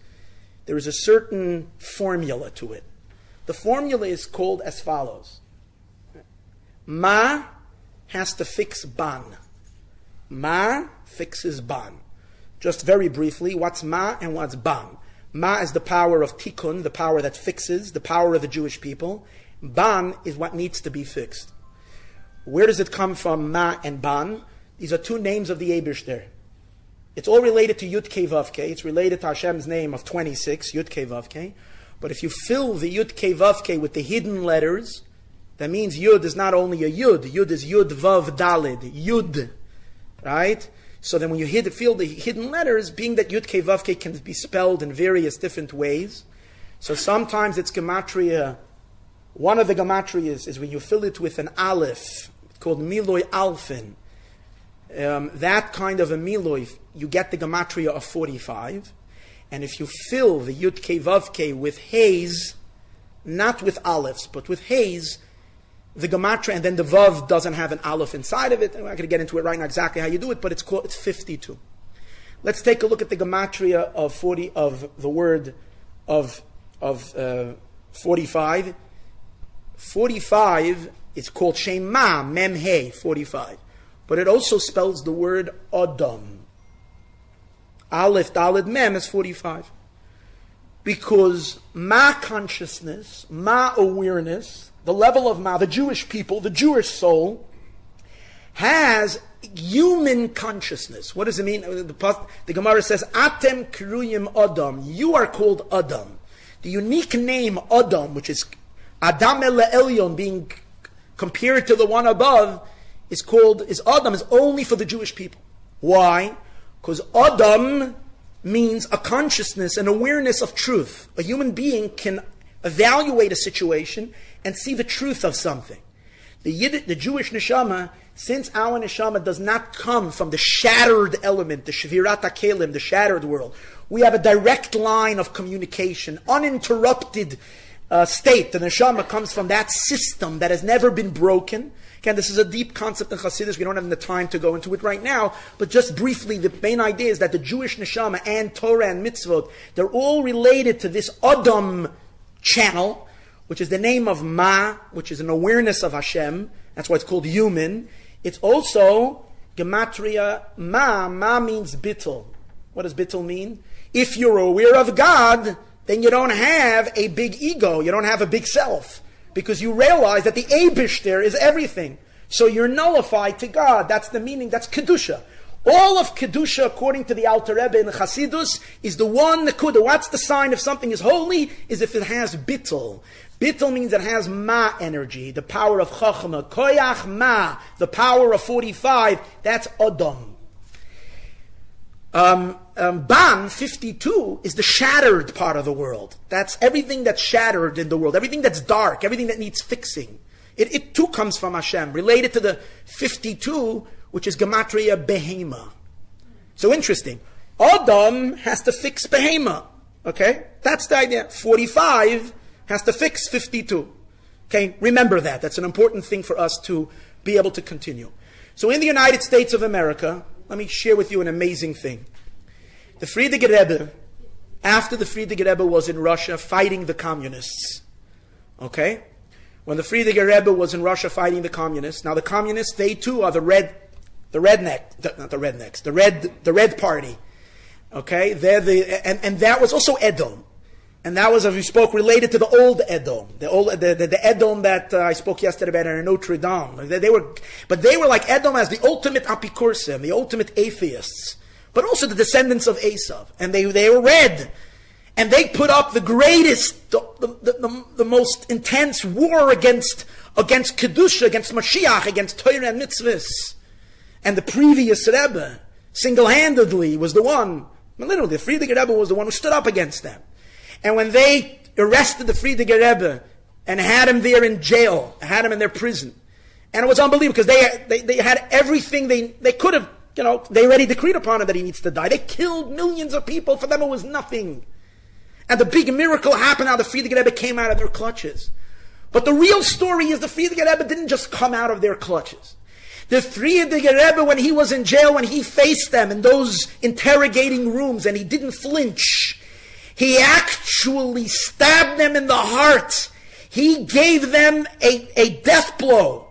there is a certain formula to it. The formula is called as follows. Ma has to fix ban. Ma fixes ban. Just very briefly, what's ma and what's ban? Ma is the power of tikkun, the power that fixes, the power of the Jewish people. Ban is what needs to be fixed. Where does it come from, ma and ban? These are two names of the Eibishter. It's all related to Yud Kei Vav Kei. It's related to Hashem's name of 26, Yud Kei Vav Kei. But if you fill the Yud Kei Vav Kei with the hidden letters, that means Yud is not only a Yud. Yud is Yud Vav Dalid. Yud. Right? So then when you fill the hidden letters, being that Yud Kei Vav Kei can be spelled in various different ways. So sometimes it's gematria. One of the gematrias is when you fill it with an aleph, called Miloi Alfin. That kind of a Miloi, you get the gematria of 45. And if you fill the Yud Kei Vav Kei with haze, not with alephs, but with haze, the gematria, and then the vav doesn't have an aleph inside of it. I'm not going to get into it right now exactly how you do it, but it's 52. Let's take a look at the gematria of the word of 45. 45 is called Shema, Mem He, 45. But it also spells the word Adam. Aleph, Daled, Mem is 45. Because Ma consciousness, Ma awareness, the level of Ma, the Jewish people, the Jewish soul, has human consciousness. What does it mean? The Gemara says, Atem Kruyim Adam. You are called Adam. The unique name Adam, which is Adam El Elyon, being compared to the one above, is Adam, is only for the Jewish people. Why? Because Adam means a consciousness, an awareness of truth. A human being can evaluate a situation and see the truth of something. The Jewish neshama, since our neshama does not come from the shattered element, the shvirat hakelim, the shattered world, we have a direct line of communication, uninterrupted state. The neshama comes from that system that has never been broken. Again, this is a deep concept in Chassidus. We don't have the time to go into it right now, but just briefly, the main idea is that the Jewish neshama and Torah and mitzvot, they're all related to this Adam channel, which is the name of Ma, which is an awareness of Hashem. That's why it's called human. It's also gematria Ma. Ma means bittul. What does bittul mean? If you're aware of God, then you don't have a big ego. You don't have a big self. Because you realize that the Eibishter is everything. So you're nullified to God. That's the meaning. That's Kedusha. All of Kedusha, according to the Alter Rebbe in the Chasidus, is the one Nekuda. What's the sign if something is holy? Is if it has bittul. Bittul means it has Ma energy, the power of Chachma. Koyach Ma, the power of 45, that's Adam. Ban, 52, is the shattered part of the world. That's everything that's shattered in the world, everything that's dark, everything that needs fixing. It too comes from Hashem, related to the 52, which is Gematria Behema. So interesting. Adam has to fix Behema. Okay? That's the idea. 45 has to fix 52. Okay? Remember that. That's an important thing for us to be able to continue. So in the United States of America, let me share with you an amazing thing. The Frierdiker Rebbe, after the Frierdiker Rebbe was in Russia fighting the communists, okay? When the Frierdiker Rebbe was in Russia fighting the communists, now the communists, they too are the red party, okay? And that was also Edom. And that was, as we spoke, related to the old Edom. The Edom that I spoke yesterday about in Notre Dame. They were like Edom as the ultimate apikursim, the ultimate atheists, but also the descendants of Eisav. And they were red. And they put up the greatest, the most intense war against Kedusha, against Moshiach, against Torah and mitzvahs. And the previous Rebbe, single-handedly, was the one, literally, the Friediger Rebbe was the one who stood up against them. And when they arrested the Friediger Rebbe and had him there in jail, had him in their prison, and it was unbelievable because they had everything they could have, they already decreed upon him that he needs to die. They killed millions of people. For them it was nothing. And the big miracle happened how the Friediger Rebbe came out of their clutches. But the real story is the Friediger Rebbe didn't just come out of their clutches. The Friediger Rebbe, when he was in jail, when he faced them in those interrogating rooms and he didn't flinch, he actually stabbed them in the heart. He gave them a death blow.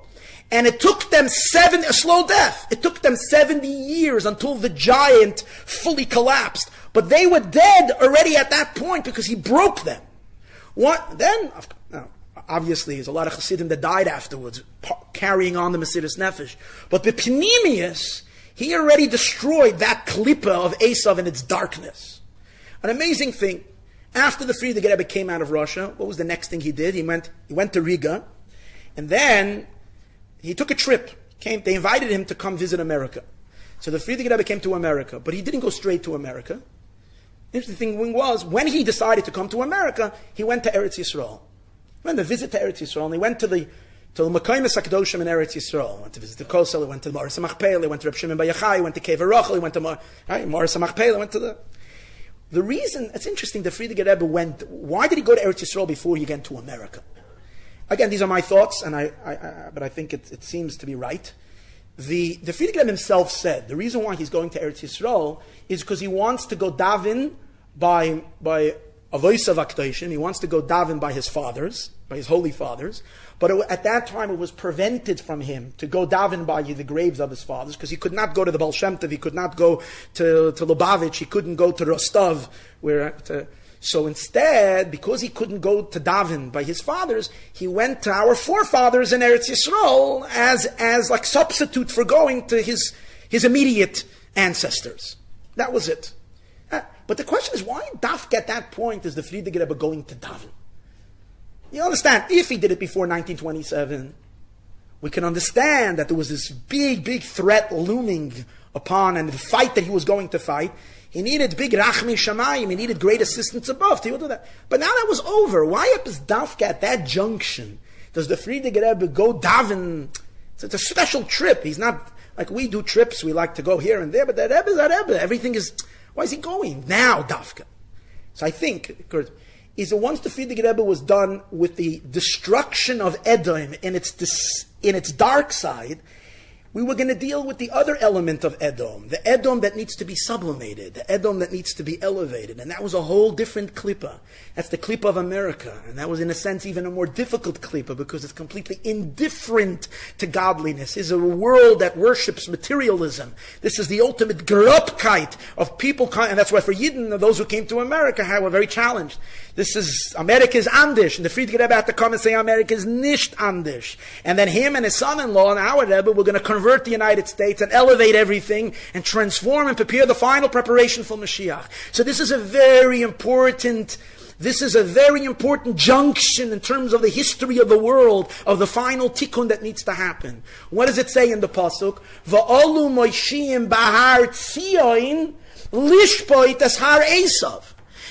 And it took them a slow death. It took them 70 years until the giant fully collapsed. But they were dead already at that point because he broke them. Obviously, there's a lot of Chassidim that died afterwards, carrying on the Mesiras Nefesh. But the Pnimius, he already destroyed that Klippa of Eisav in its darkness. An amazing thing. After the Friediger Rebbe came out of Russia, what was the next thing he did? He went to Riga, and then he took a trip. They invited him to come visit America. So the Friediger Rebbe came to America, but he didn't go straight to America. The interesting thing was, when he decided to come to America, he went to Eretz Yisrael. He went to visit to Eretz Yisrael, and he went to the Mekaymes HaKadoshim in Eretz Yisrael. He went to visit the Kosel, he went to Maris HaMachpelah, he went to Reb Shimon Bar Yochai, he went to Kever Rachel, he went to Maris HaMachpelah, he went to the reason, it's interesting, the Friediger Rebbe why did he go to Eretz Yisrael before he went to America? Again, these are my thoughts, but I think it seems to be right. The Friediger Rebbe himself said the reason why he's going to Eretz Yisrael is because he wants to go daven by Eisav HaKadoshim. He wants to go daven by his fathers, by his holy fathers. But at that time, it was prevented from him to go daven by the graves of his fathers because he could not go to the Baal Shem Tov, he could not go to Lubavitch, he couldn't go to Rostov. So instead, because he couldn't go to daven by his fathers, he went to our forefathers in Eretz Yisrael as like substitute for going to his immediate ancestors. That was it. But the question is, why dafka at that point is the Friediger Rebbe going to daven? You understand, if he did it before 1927, we can understand that there was this big, big threat looming upon, and the fight that he was going to fight. He needed big rachmi shamayim. He needed great assistance above to do that. But now that was over. Why is dafka at that junction? Does the Friediger Rebbe go daven? It's a special trip. He's not like we do trips. We like to go here and there. But the Rebbe is a Rebbe. Everything is. Why is he going now, dafka? So I think, Kurt, is that once the Friediger Rebbe was done with the destruction of Edom in its dark side, we were going to deal with the other element of Edom, the Edom that needs to be sublimated, the Edom that needs to be elevated. And that was a whole different klippa. That's the klippa of America. And that was, in a sense, even a more difficult klippa because it's completely indifferent to godliness. It's a world that worships materialism. This is the ultimate grobkeit of people. And that's why for Yidden, those who came to America, were very challenged. This is, America is Andish. And the Friediger Rebbe had to come and say, America is nicht Andish. And then him and his son-in-law and our Rebbe were going to convert the United States and elevate everything and transform and prepare the final preparation for Moshiach. So this is a very important junction in terms of the history of the world, of the final tikkun that needs to happen. What does it say in the pasuk? Va'olu Moshiach bahar Tzion lishpoit es har Eisav.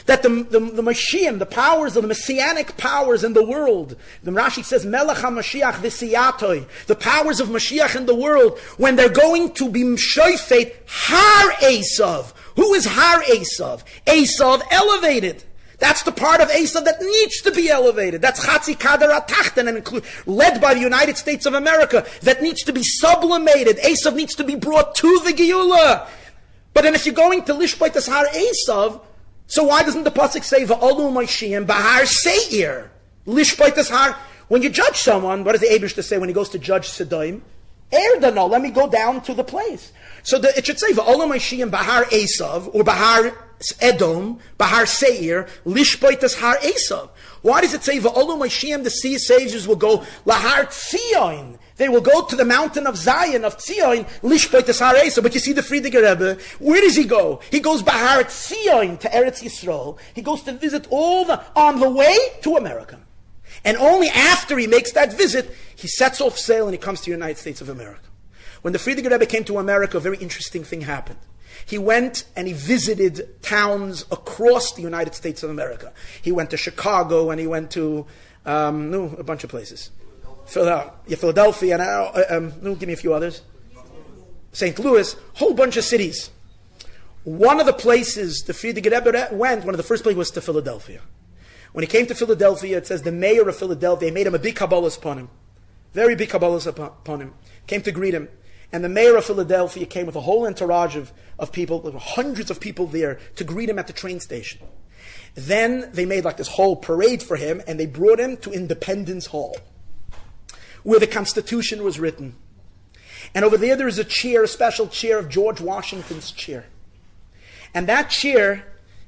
That the Mashiach, the powers of the messianic powers in the world, the Rashi says, Melech HaMashiach v'siyatoi, the powers of Mashiach in the world, when they're going to be mshoifet Har Eisav. Who is Har Eisav? Eisav elevated. That's the part of Eisav that needs to be elevated. That's Chatzi Kader Atachten, and led by the United States of America, that needs to be sublimated. Eisav needs to be brought to the Geula. But then if you're going to Lishbait as Har Eisav, so why doesn't the pasuk say Va'olu Moshiach Bahar Seir Lishbait as Har? When you judge someone, what does the Abish to say when he goes to judge Sodom? Erdano, let me go down to the place. So it should say Va'olu Moshiach Bahar Eisav or Bahar Edom Bahar Seir Lishbait as Har Eisav. Why does it say, V'olu Moshiach, the sea sages will go, Lahar Tzion, they will go to the mountain of Zion, of Tzion, Lishpoit Har Eisav. But you see the Friediger Rebbe, where does he go? He goes Bahar Tzion to Eretz Yisrael. He goes to visit on the way to America. And only after he makes that visit, he sets off sail and he comes to the United States of America. When the Friediger Rebbe came to America, a very interesting thing happened. He went and he visited towns across the United States of America. He went to Chicago and he went to a bunch of places. Philadelphia, and give me a few others. St. Louis, whole bunch of cities. One of the places the Friediger Rebbe went, one of the first places was to Philadelphia. When he came to Philadelphia, it says the mayor of Philadelphia made him a big kabbalas upon him. Very big kabbalas upon him. Came to greet him. And the mayor of Philadelphia came with a whole entourage of people. There were hundreds of people there to greet him at the train station. Then they made like this whole parade for him, and they brought him to Independence Hall, where the Constitution was written. And over there is a chair, a special chair of George Washington's chair. And that chair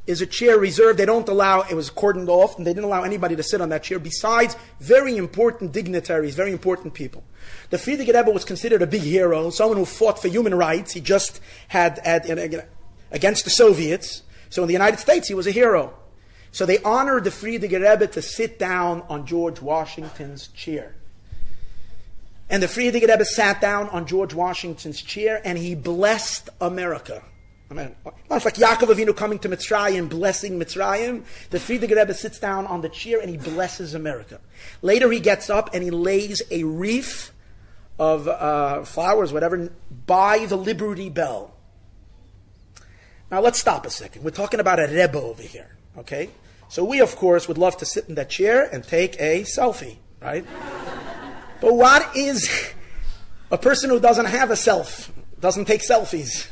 is a chair reserved. They don't allow, it was cordoned off, and they didn't allow anybody to sit on that chair besides very important dignitaries, very important people. The Friediger Rebbe was considered a big hero, someone who fought for human rights. He just had against the Soviets. So in the United States, he was a hero. So they honored the Friediger Rebbe to sit down on George Washington's chair. And the Friediger Rebbe sat down on George Washington's chair, and he blessed America. I mean, it's like Yaakov Avinu coming to Mitzrayim, blessing Mitzrayim. The Friediger Rebbe sits down on the chair and he blesses America. Later he gets up and he lays a wreath of flowers, whatever, by the Liberty Bell. Now let's stop a second. We're talking about a Rebbe over here, okay? So we, of course, would love to sit in that chair and take a selfie, right? But what is a person who doesn't have a self, doesn't take selfies?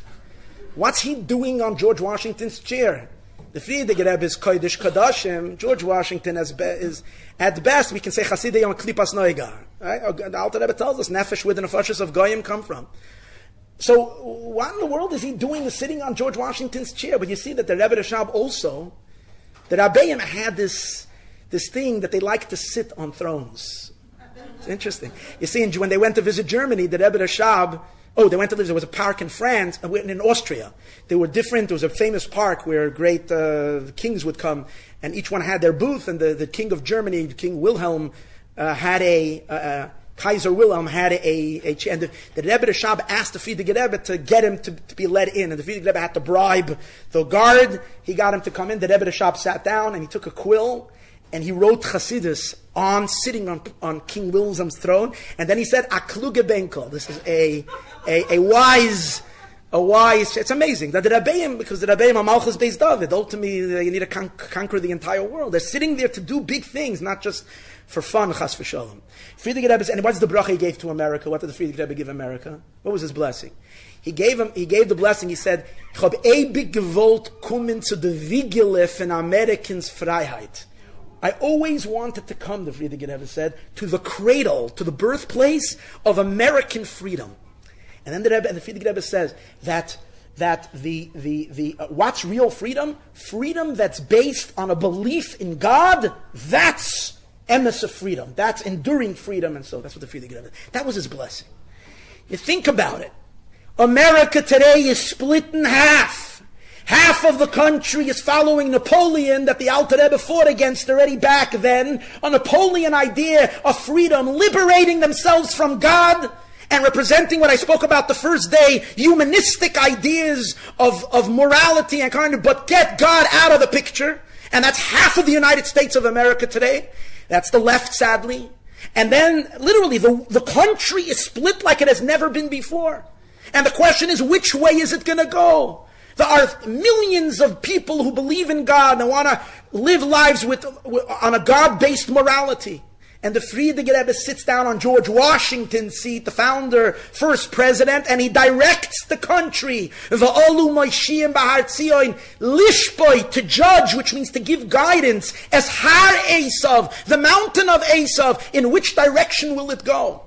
What's he doing on George Washington's chair? The Friediger Rebbe is Kodesh Kodashim. George Washington is at best, we can say Chasidei on Klipas Noiga. Right? The Alter Rebbe tells us, Nefesh where the Nefashos of Goyim come from. So what in the world is he doing sitting on George Washington's chair? But you see that the Rebbe Rashab also, the Rabbeim had this thing that they like to sit on thrones. It's interesting. You see, when they went to visit Germany, the Rebbe Rashab, they went to live. There was a park in France, in Austria. There was a famous park where great kings would come, and each one had their booth. And the king of Germany, King Wilhelm, Kaiser Wilhelm had a chair. And the Rebbe Rashab asked the Friediger Rebbe to get him to be let in, and the Friediger Rebbe had to bribe the guard. He got him to come in. The Rebbe Rashab sat down and he took a quill and he wrote Chassidus sitting on King Wilhelm's throne. And then he said, Akluge Benkel. This is a wise, it's amazing. That the Rabbeim, because the Rabbeim are Malchus Beis David, ultimately you need to conquer the entire world. They're sitting there to do big things, not just for fun, chas v'shalom. Friediger Rebbe, and what's the bracha he gave to America? What did the Friediger Rebbe give America? What was his blessing? He gave the blessing, he said, Ich hab ewig gewollt kommen zu der Wiegele von Amerikans Freiheit. I always wanted to come, the Friediger Rebbe said, to the cradle, to the birthplace of American freedom. And then the Friediger Rebbe says that the what's real freedom? Freedom that's based on a belief in God, that's emes of freedom. That's enduring freedom, and so that's what the Friediger Rebbe. That was his blessing. You think about it. America today is split in half. Half of the country is following Napoleon that the Alter Rebbe fought against already back then, a Napoleon idea of freedom, liberating themselves from God and representing what I spoke about the first day, humanistic ideas of morality and kind of, but get God out of the picture. And that's half of the United States of America today. That's the left, sadly. And then, literally, the country is split like it has never been before. And the question is, which way is it going to go? There are millions of people who believe in God and want to live lives on a God-based morality. And the Friediger Rebbe sits down on George Washington's seat, the founder, first president, and he directs the country, V'olu Moshiach Bahar Tzion, Lishpoi, to judge, which means to give guidance, as Har Eisav, the mountain of Eisav, in which direction will it go?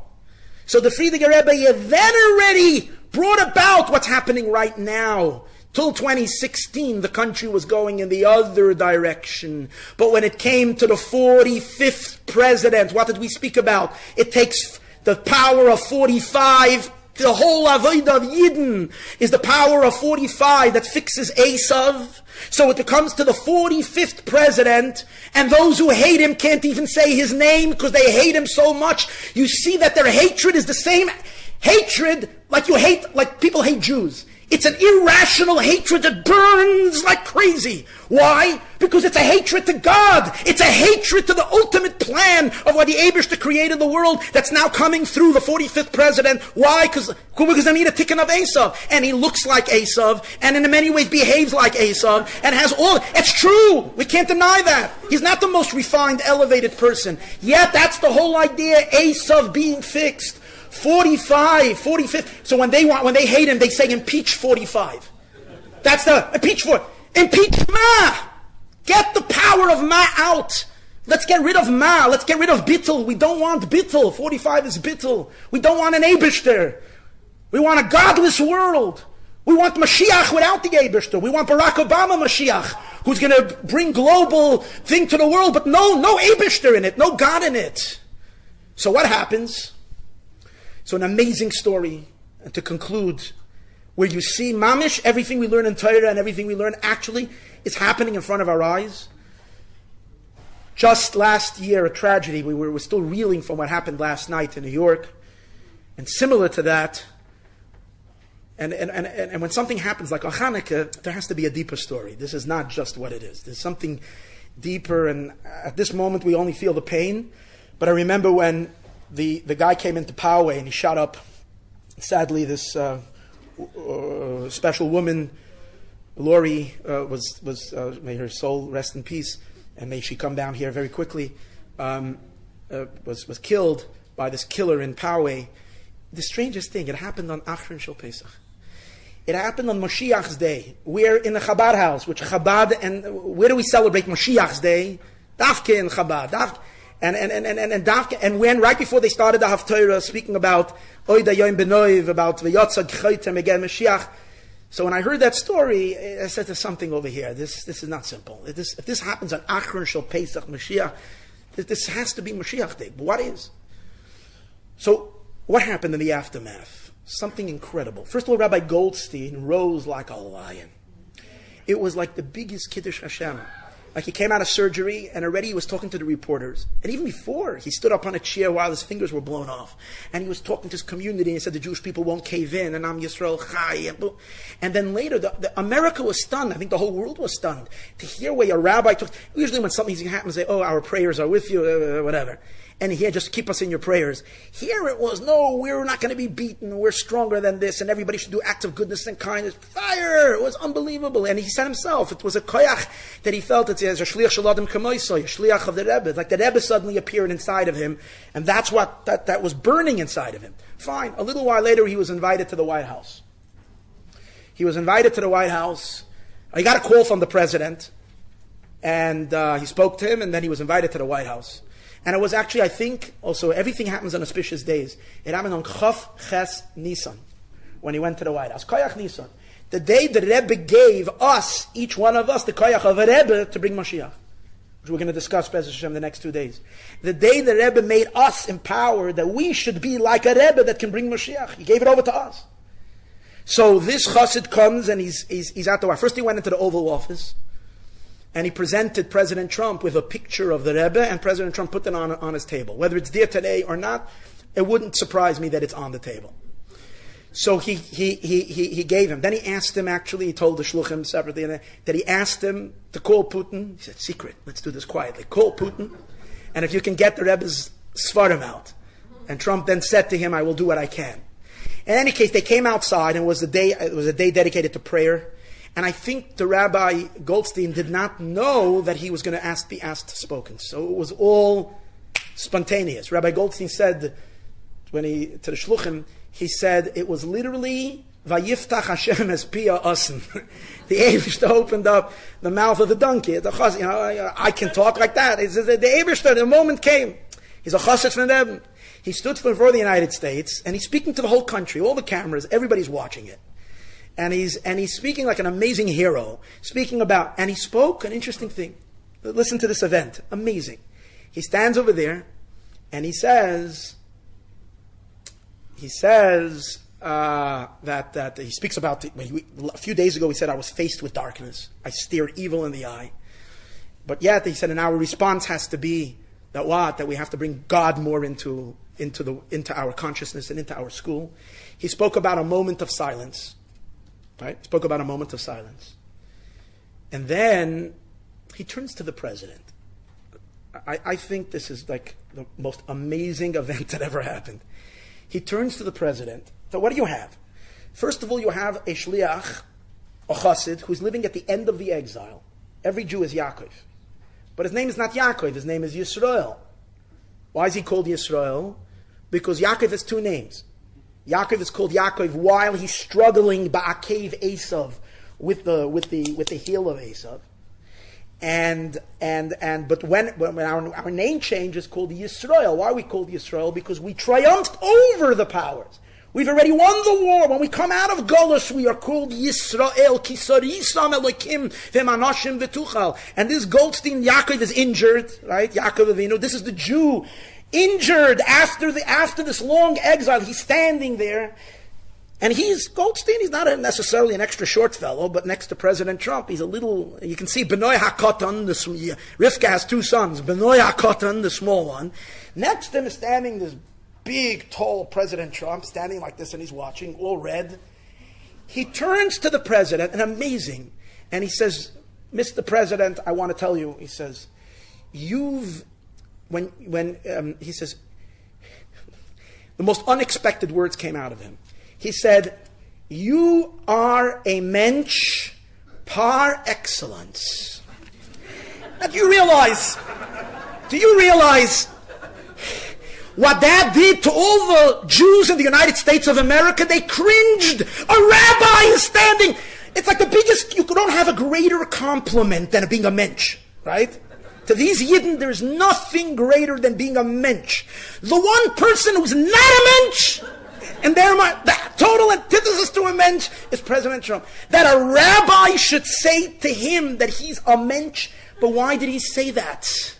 So the Friediger Rebbe then already brought about what's happening right now. Till 2016, the country was going in the other direction. But when it came to the 45th president, what did we speak about? It takes the power of 45. The whole avodah of Yidden is the power of 45 that fixes Eisav. So it comes to the 45th president, and those who hate him can't even say his name because they hate him so much. You see that their hatred is the same hatred like people hate Jews. It's an irrational hatred that burns like crazy. Why? Because it's a hatred to God. It's a hatred to the ultimate plan of what the Eibishter created the world that's now coming through the 45th president. Why? Because they need a tikkun of Eisav. And he looks like Eisav, and in many ways behaves like Eisav, and has all... It's true! We can't deny that. He's not the most refined, elevated person. Yet that's the whole idea, Eisav being fixed. 45, 45th. So when they hate him, they say impeach 45. That's the impeach Ma. Get the power of Ma out. Let's get rid of Ma. Let's get rid of Bittul. We don't want Bittul. 45 is Bittul. We don't want an Eibishter. We want a godless world. We want Moshiach without the Eibishter. We want Barack Obama Moshiach, who's going to bring global thing to the world, but no Eibishter in it, no God in it. So what happens? So an amazing story, and to conclude, where you see mamish, everything we learn in Torah and everything we learn actually is happening in front of our eyes. Just last year, a tragedy, we were still reeling from what happened last night in New York. And similar to that, and when something happens like on Hanukkah, there has to be a deeper story. This is not just what it is. There's something deeper, and at this moment we only feel the pain. But I remember when the guy came into Poway and he shot up, sadly, this special woman, Lori, was may her soul rest in peace, and may she come down here very quickly, was killed by this killer in Poway. The strangest thing, it happened on Achron Shel Pesach. It happened on Moshiach's day. We're in a Chabad house, which Chabad, and where do we celebrate Moshiach's day? Dafke in Chabad. And when right before they started the Haftarah, speaking about Oida Yom Benoiv, about V'yotzag Chaytem again Mashiach. So when I heard that story, I said, there's something over here. This is not simple. If this happens on Achron Shel Pesach Mashiach, this has to be Mashiach Day. But what is? So what happened in the aftermath? Something incredible. First of all, Rabbi Goldstein rose like a lion. It was like the biggest Kiddush Hashem. Like he came out of surgery and already he was talking to the reporters. And even before, he stood up on a chair while his fingers were blown off. And he was talking to his community and he said the Jewish people won't cave in and Am Yisrael Chai. And then later, America was stunned. I think the whole world was stunned to hear where a rabbi took. Usually when something happens, they say, oh, our prayers are with you, whatever. And here, just keep us in your prayers. Here it was, no, we're not going to be beaten. We're stronger than this. And everybody should do acts of goodness and kindness. Fire! It was unbelievable. And he said himself, it was a koyach that he felt. It's a shliach shaladim kamoisoi, a shliach of the Rebbe. Like the Rebbe suddenly appeared inside of him. And that's what, that was burning inside of him. Fine. A little while later, he was invited to the White House. He was invited to the White House. He got a call from the president. And he spoke to him, and then he was invited to the White House. And it was actually, I think, also everything happens on auspicious days. It happened on Chaf Ches Nisan, when he went to the White House. Koyach Nisan. The day the Rebbe gave us, each one of us, the Koyach of a Rebbe to bring Moshiach, which we're going to discuss, Be'ez Hashem, the next 2 days. The day the Rebbe made us empowered that we should be like a Rebbe that can bring Moshiach. He gave it over to us. So this Chassid comes and he's at the White House. First he went into the Oval Office. And he presented President Trump with a picture of the Rebbe, and President Trump put it on his table. Whether it's there today or not, it wouldn't surprise me that it's on the table. So he gave him. Then he asked him, actually, he told the shluchim separately, that he asked him to call Putin. He said, secret, let's do this quietly. Call Putin, and if you can get the Rebbe's Svarim out. And Trump then said to him, I will do what I can. In any case, they came outside, and it was a day dedicated to prayer. And I think the Rabbi Goldstein did not know that he was going to be asked spoken. So it was all spontaneous. Rabbi Goldstein said, to the shluchim, he said it was literally Vayiftach Hashem es pia osen. The Eibishter opened up the mouth of the donkey. I can talk like that. He says, the Eibishter, the moment came. He's a chassid from them. He stood before the United States and he's speaking to the whole country, all the cameras, everybody's watching it. And he's speaking like an amazing hero, and he spoke an interesting thing. Listen to this event, amazing. He stands over there, and he says that he speaks about a few days ago. He said, "I was faced with darkness. I stared evil in the eye." But yet, he said, and our response has to be that we have to bring God more into our consciousness and into our school. He spoke about a moment of silence. Right? Spoke about a moment of silence. And then he turns to the president. I think this is like the most amazing event that ever happened. He turns to the president. So what do you have? First of all, you have a shliach, a chassid, who's living at the end of the exile. Every Jew is Yaakov. But his name is not Yaakov, his name is Yisrael. Why is he called Yisrael? Because Yaakov has two names. Yaakov is called Yaakov while he's struggling ba'akev Eisav with the heel of Eisav, but when our name change is called Yisrael. Why are we called Yisrael? Because we triumphed over the powers. We've already won the war. When we come out of Golus, we are called Yisrael. Kisarisam Elokim v'manashim v'tuchal. And this Goldstein Yaakov is injured, right? Yaakov Avinu. This is the Jew. Injured after this long exile, he's standing there, and Goldstein. He's not necessarily an extra short fellow, but next to President Trump, he's a little. You can see Benoy HaKatan. Rivka has two sons. Benoy HaKatan, the small one. Next to him is standing this big, tall President Trump, standing like this, and he's watching, all red. He turns to the president, and amazing, and he says, "Mr. President, I want to tell you," he says, he says, the most unexpected words came out of him. He said, "You are a mensch par excellence." Now, do you realize what that did to all the Jews in the United States of America? They cringed. A rabbi is standing. It's like the biggest, you don't have a greater compliment than being a mensch, right? To these Yidden, there's nothing greater than being a mensch. The one person who's not a mensch, and the total antithesis to a mensch, is President Trump. That a rabbi should say to him that he's a mensch. But why did he say that?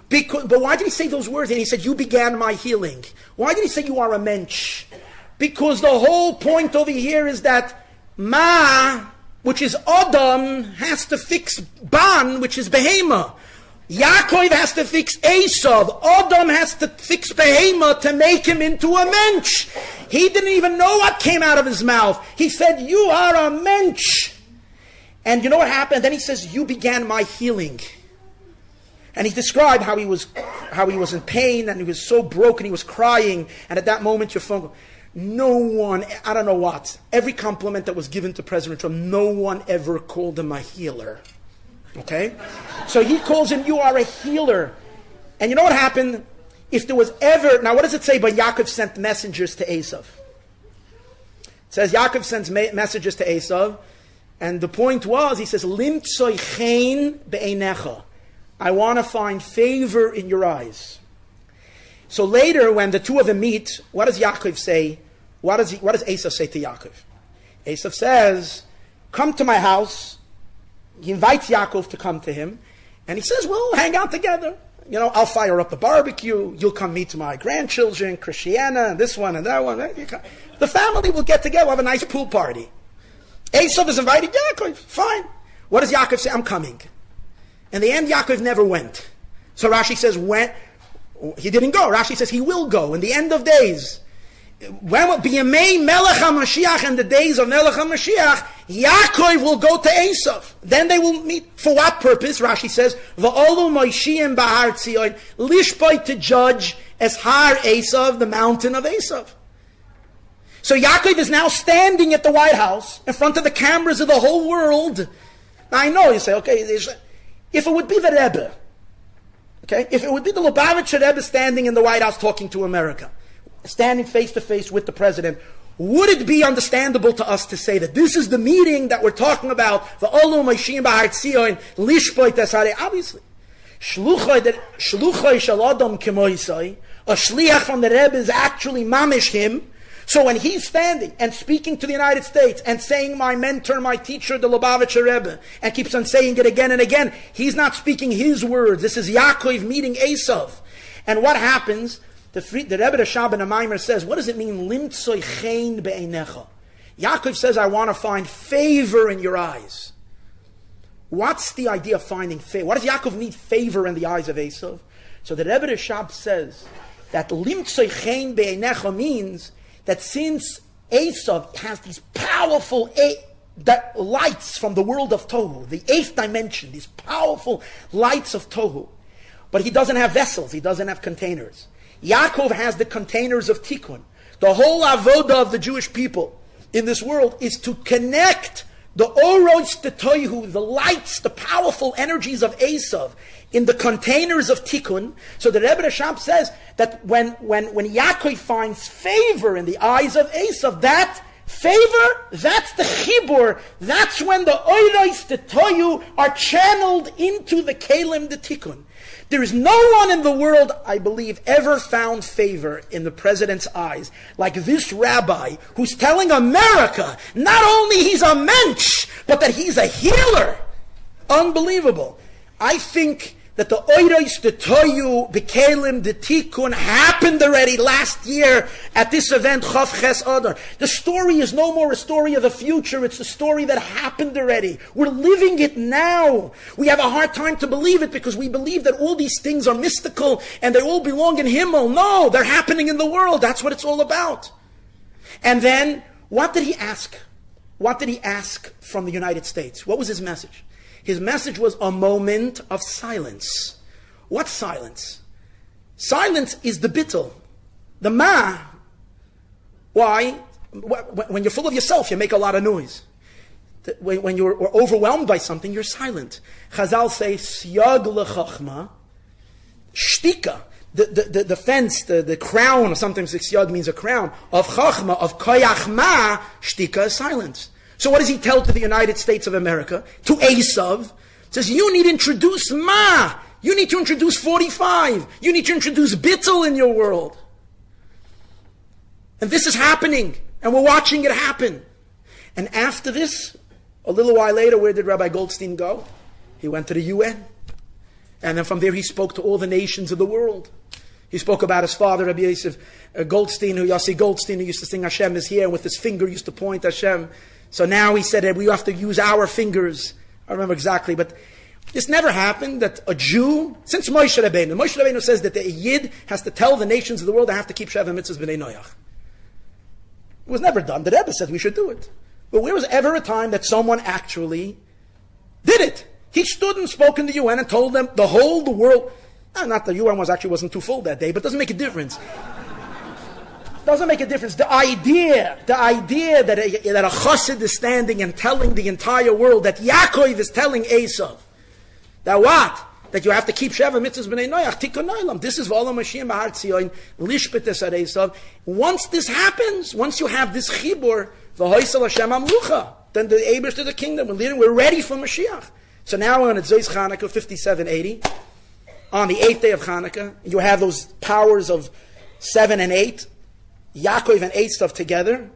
But why did he say those words? And he said, "You began my healing." Why did he say you are a mensch? Because the whole point over here is that which is Adam, has to fix Ban, which is Behema. Yaakov has to fix Eisav. Adam has to fix Behema to make him into a mensch. He didn't even know what came out of his mouth. He said, "You are a mensch." And you know what happened? Then he says, "You began my healing." And he described how he was in pain, and he was so broken, he was crying. And at that moment, your phone goes, no one, I don't know what, every compliment that was given to President Trump, no one ever called him a healer. Okay? So he calls him, "You are a healer." And you know what happened? If there was ever, now what does it say? But Yaakov sent messengers to Eisav. It says Yaakov sends messages to Eisav, and the point was, he says, "Limtzoi chen be'einecha." I want to find favor in your eyes. So later, when the two of them meet, what does Yaakov say? What does Eisav say to Yaakov? Eisav says, "Come to my house." He invites Yaakov to come to him, and he says, "We'll hang out together. I'll fire up the barbecue. You'll come meet my grandchildren, Christiana, and this one and that one. The family will get together. We'll have a nice pool party." Eisav is invited Yaakov. Fine. What does Yaakov say? "I'm coming." In the end, Yaakov never went. So Rashi says, he didn't go. Rashi says he will go in the end of days. When will be Yemei Melech HaMashiach, in the days of Melech HaMashiach, Yaakov will go to Eisav. Then they will meet. For what purpose? Rashi says, "V'olu Moshiach b'Har Tzion," lishboi, to judge as Har Eisav, the mountain of Eisav. So Yaakov is now standing at the White House in front of the cameras of the whole world. Now I know you say, okay, if it would be the Rebbe, okay, if it would be the Lubavitcher Rebbe standing in the White House talking to America, standing face to face with the president, would it be understandable to us to say that this is the meeting that we're talking about? V'olu Moshiach b'Har Tzion lishboi tesarei. Obviously, shluchai shel Adam k'moisai. A shliach from the Rebbe is actually mamish him. So when he's standing and speaking to the United States and saying, my mentor, my teacher, the Lubavitcher Rebbe, and keeps on saying it again and again, he's not speaking his words. This is Yaakov meeting Eisav. And what happens? The Rebbe Rashab in a Maimer says, what does it mean? Limtzoi chen be'einecha. Yaakov says, I want to find favor in your eyes. What's the idea of finding favor? What does Yaakov need favor in the eyes of Eisav? So the Rebbe Rashab says that limtzoi chen be'einecha means that since Eisav has these powerful lights from the world of Tohu, the eighth dimension, these powerful lights of Tohu, but he doesn't have vessels, he doesn't have containers. Yaakov has the containers of Tikkun. The whole avoda of the Jewish people in this world is to connect the oros, the toihu, the lights, the powerful energies of Eisav in the containers of Tikkun. So the Rebbe Rashab says that when Yaakov finds favor in the eyes of Eisav, that favor, that's the chibur, that's when the oros, the toihu are channeled into the kelim, the Tikkun. There is no one in the world, I believe, ever found favor in the president's eyes like this rabbi who's telling America not only he's a mensch, but that he's a healer. Unbelievable. I think that the oiros, the toyu, the kelim, the tikkun happened already last year at this event, Chav Ches Adar. The story is no more a story of the future, it's a story that happened already. We're living it now. We have a hard time to believe it because we believe that all these things are mystical and they all belong in Himmel. No, they're happening in the world. That's what it's all about. And then, what did he ask? What did he ask from the United States? What was his message? His message was a moment of silence. What silence? Silence is the bittul. The ma. Why? When you're full of yourself, you make a lot of noise. When you're overwhelmed by something, you're silent. Chazal say, siyag lechachma, shtika. The fence, the crown, sometimes siyag means a crown, of chachma, of koyach ma, shtika is silence. So what does he tell to the United States of America? To Eisav? Says, you need to introduce Ma. You need to introduce 45. You need to introduce Bittul in your world. And this is happening. And we're watching it happen. And after this, a little while later, where did Rabbi Goldstein go? He went to the UN. And then from there he spoke to all the nations of the world. He spoke about his father, Rabbi Eisav Goldstein, Yossi Goldstein, who used to sing Hashem is here, and with his finger used to point Hashem. So now he said that we have to use our fingers. I remember exactly, but this never happened that a Jew, since Moshe Rabbeinu says that the Yid has to tell the nations of the world they have to keep Sheva Mitzvahs B'nai Noach. It was never done. The Rebbe said we should do it. But where was ever a time that someone actually did it? He stood and spoke in the UN and told them the world, not the UN wasn't too full that day, but it doesn't make a difference. Doesn't make a difference. The idea that a chassid is standing and telling the entire world that Yaakov is telling Eisav that what? That you have to keep Sheva Mitzvahs B'nai Noach, Tikkun Olam. This is V'olam Mashiach B'Har Tzion, Lishpetes Ar Eisav. Once this happens, once you have this chibur, V'hoisel Hashem Amlucha, then the Eibers to the kingdom. We're ready for Mashiach. So now we're on Tzos Chanukah 5780. On the 8th day of Chanukah, you have those powers of 7 and 8. Yaakov and Eisav together,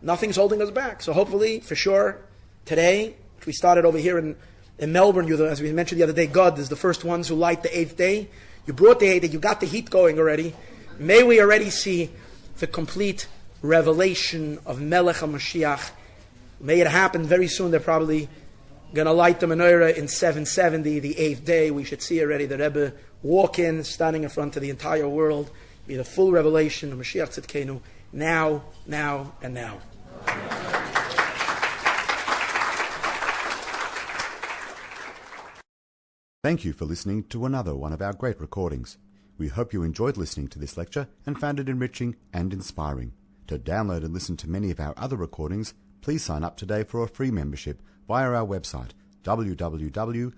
nothing's holding us back. So hopefully, for sure, today, which we started over here in Melbourne, as we mentioned the other day, God is the first ones who light the 8th day. You brought the 8th day, you got the heat going already. May we already see the complete revelation of Melech HaMashiach. May it happen very soon. They're probably going to light the menorah in 770, the 8th day. We should see already the Rebbe walk in, standing in front of the entire world. Be the full revelation of Mashiach Tzidkenu now, and now. Thank you for listening to another one of our great recordings. We hope you enjoyed listening to this lecture and found it enriching and inspiring. To download and listen to many of our other recordings, please sign up today for a free membership via our website www.jml.org.au.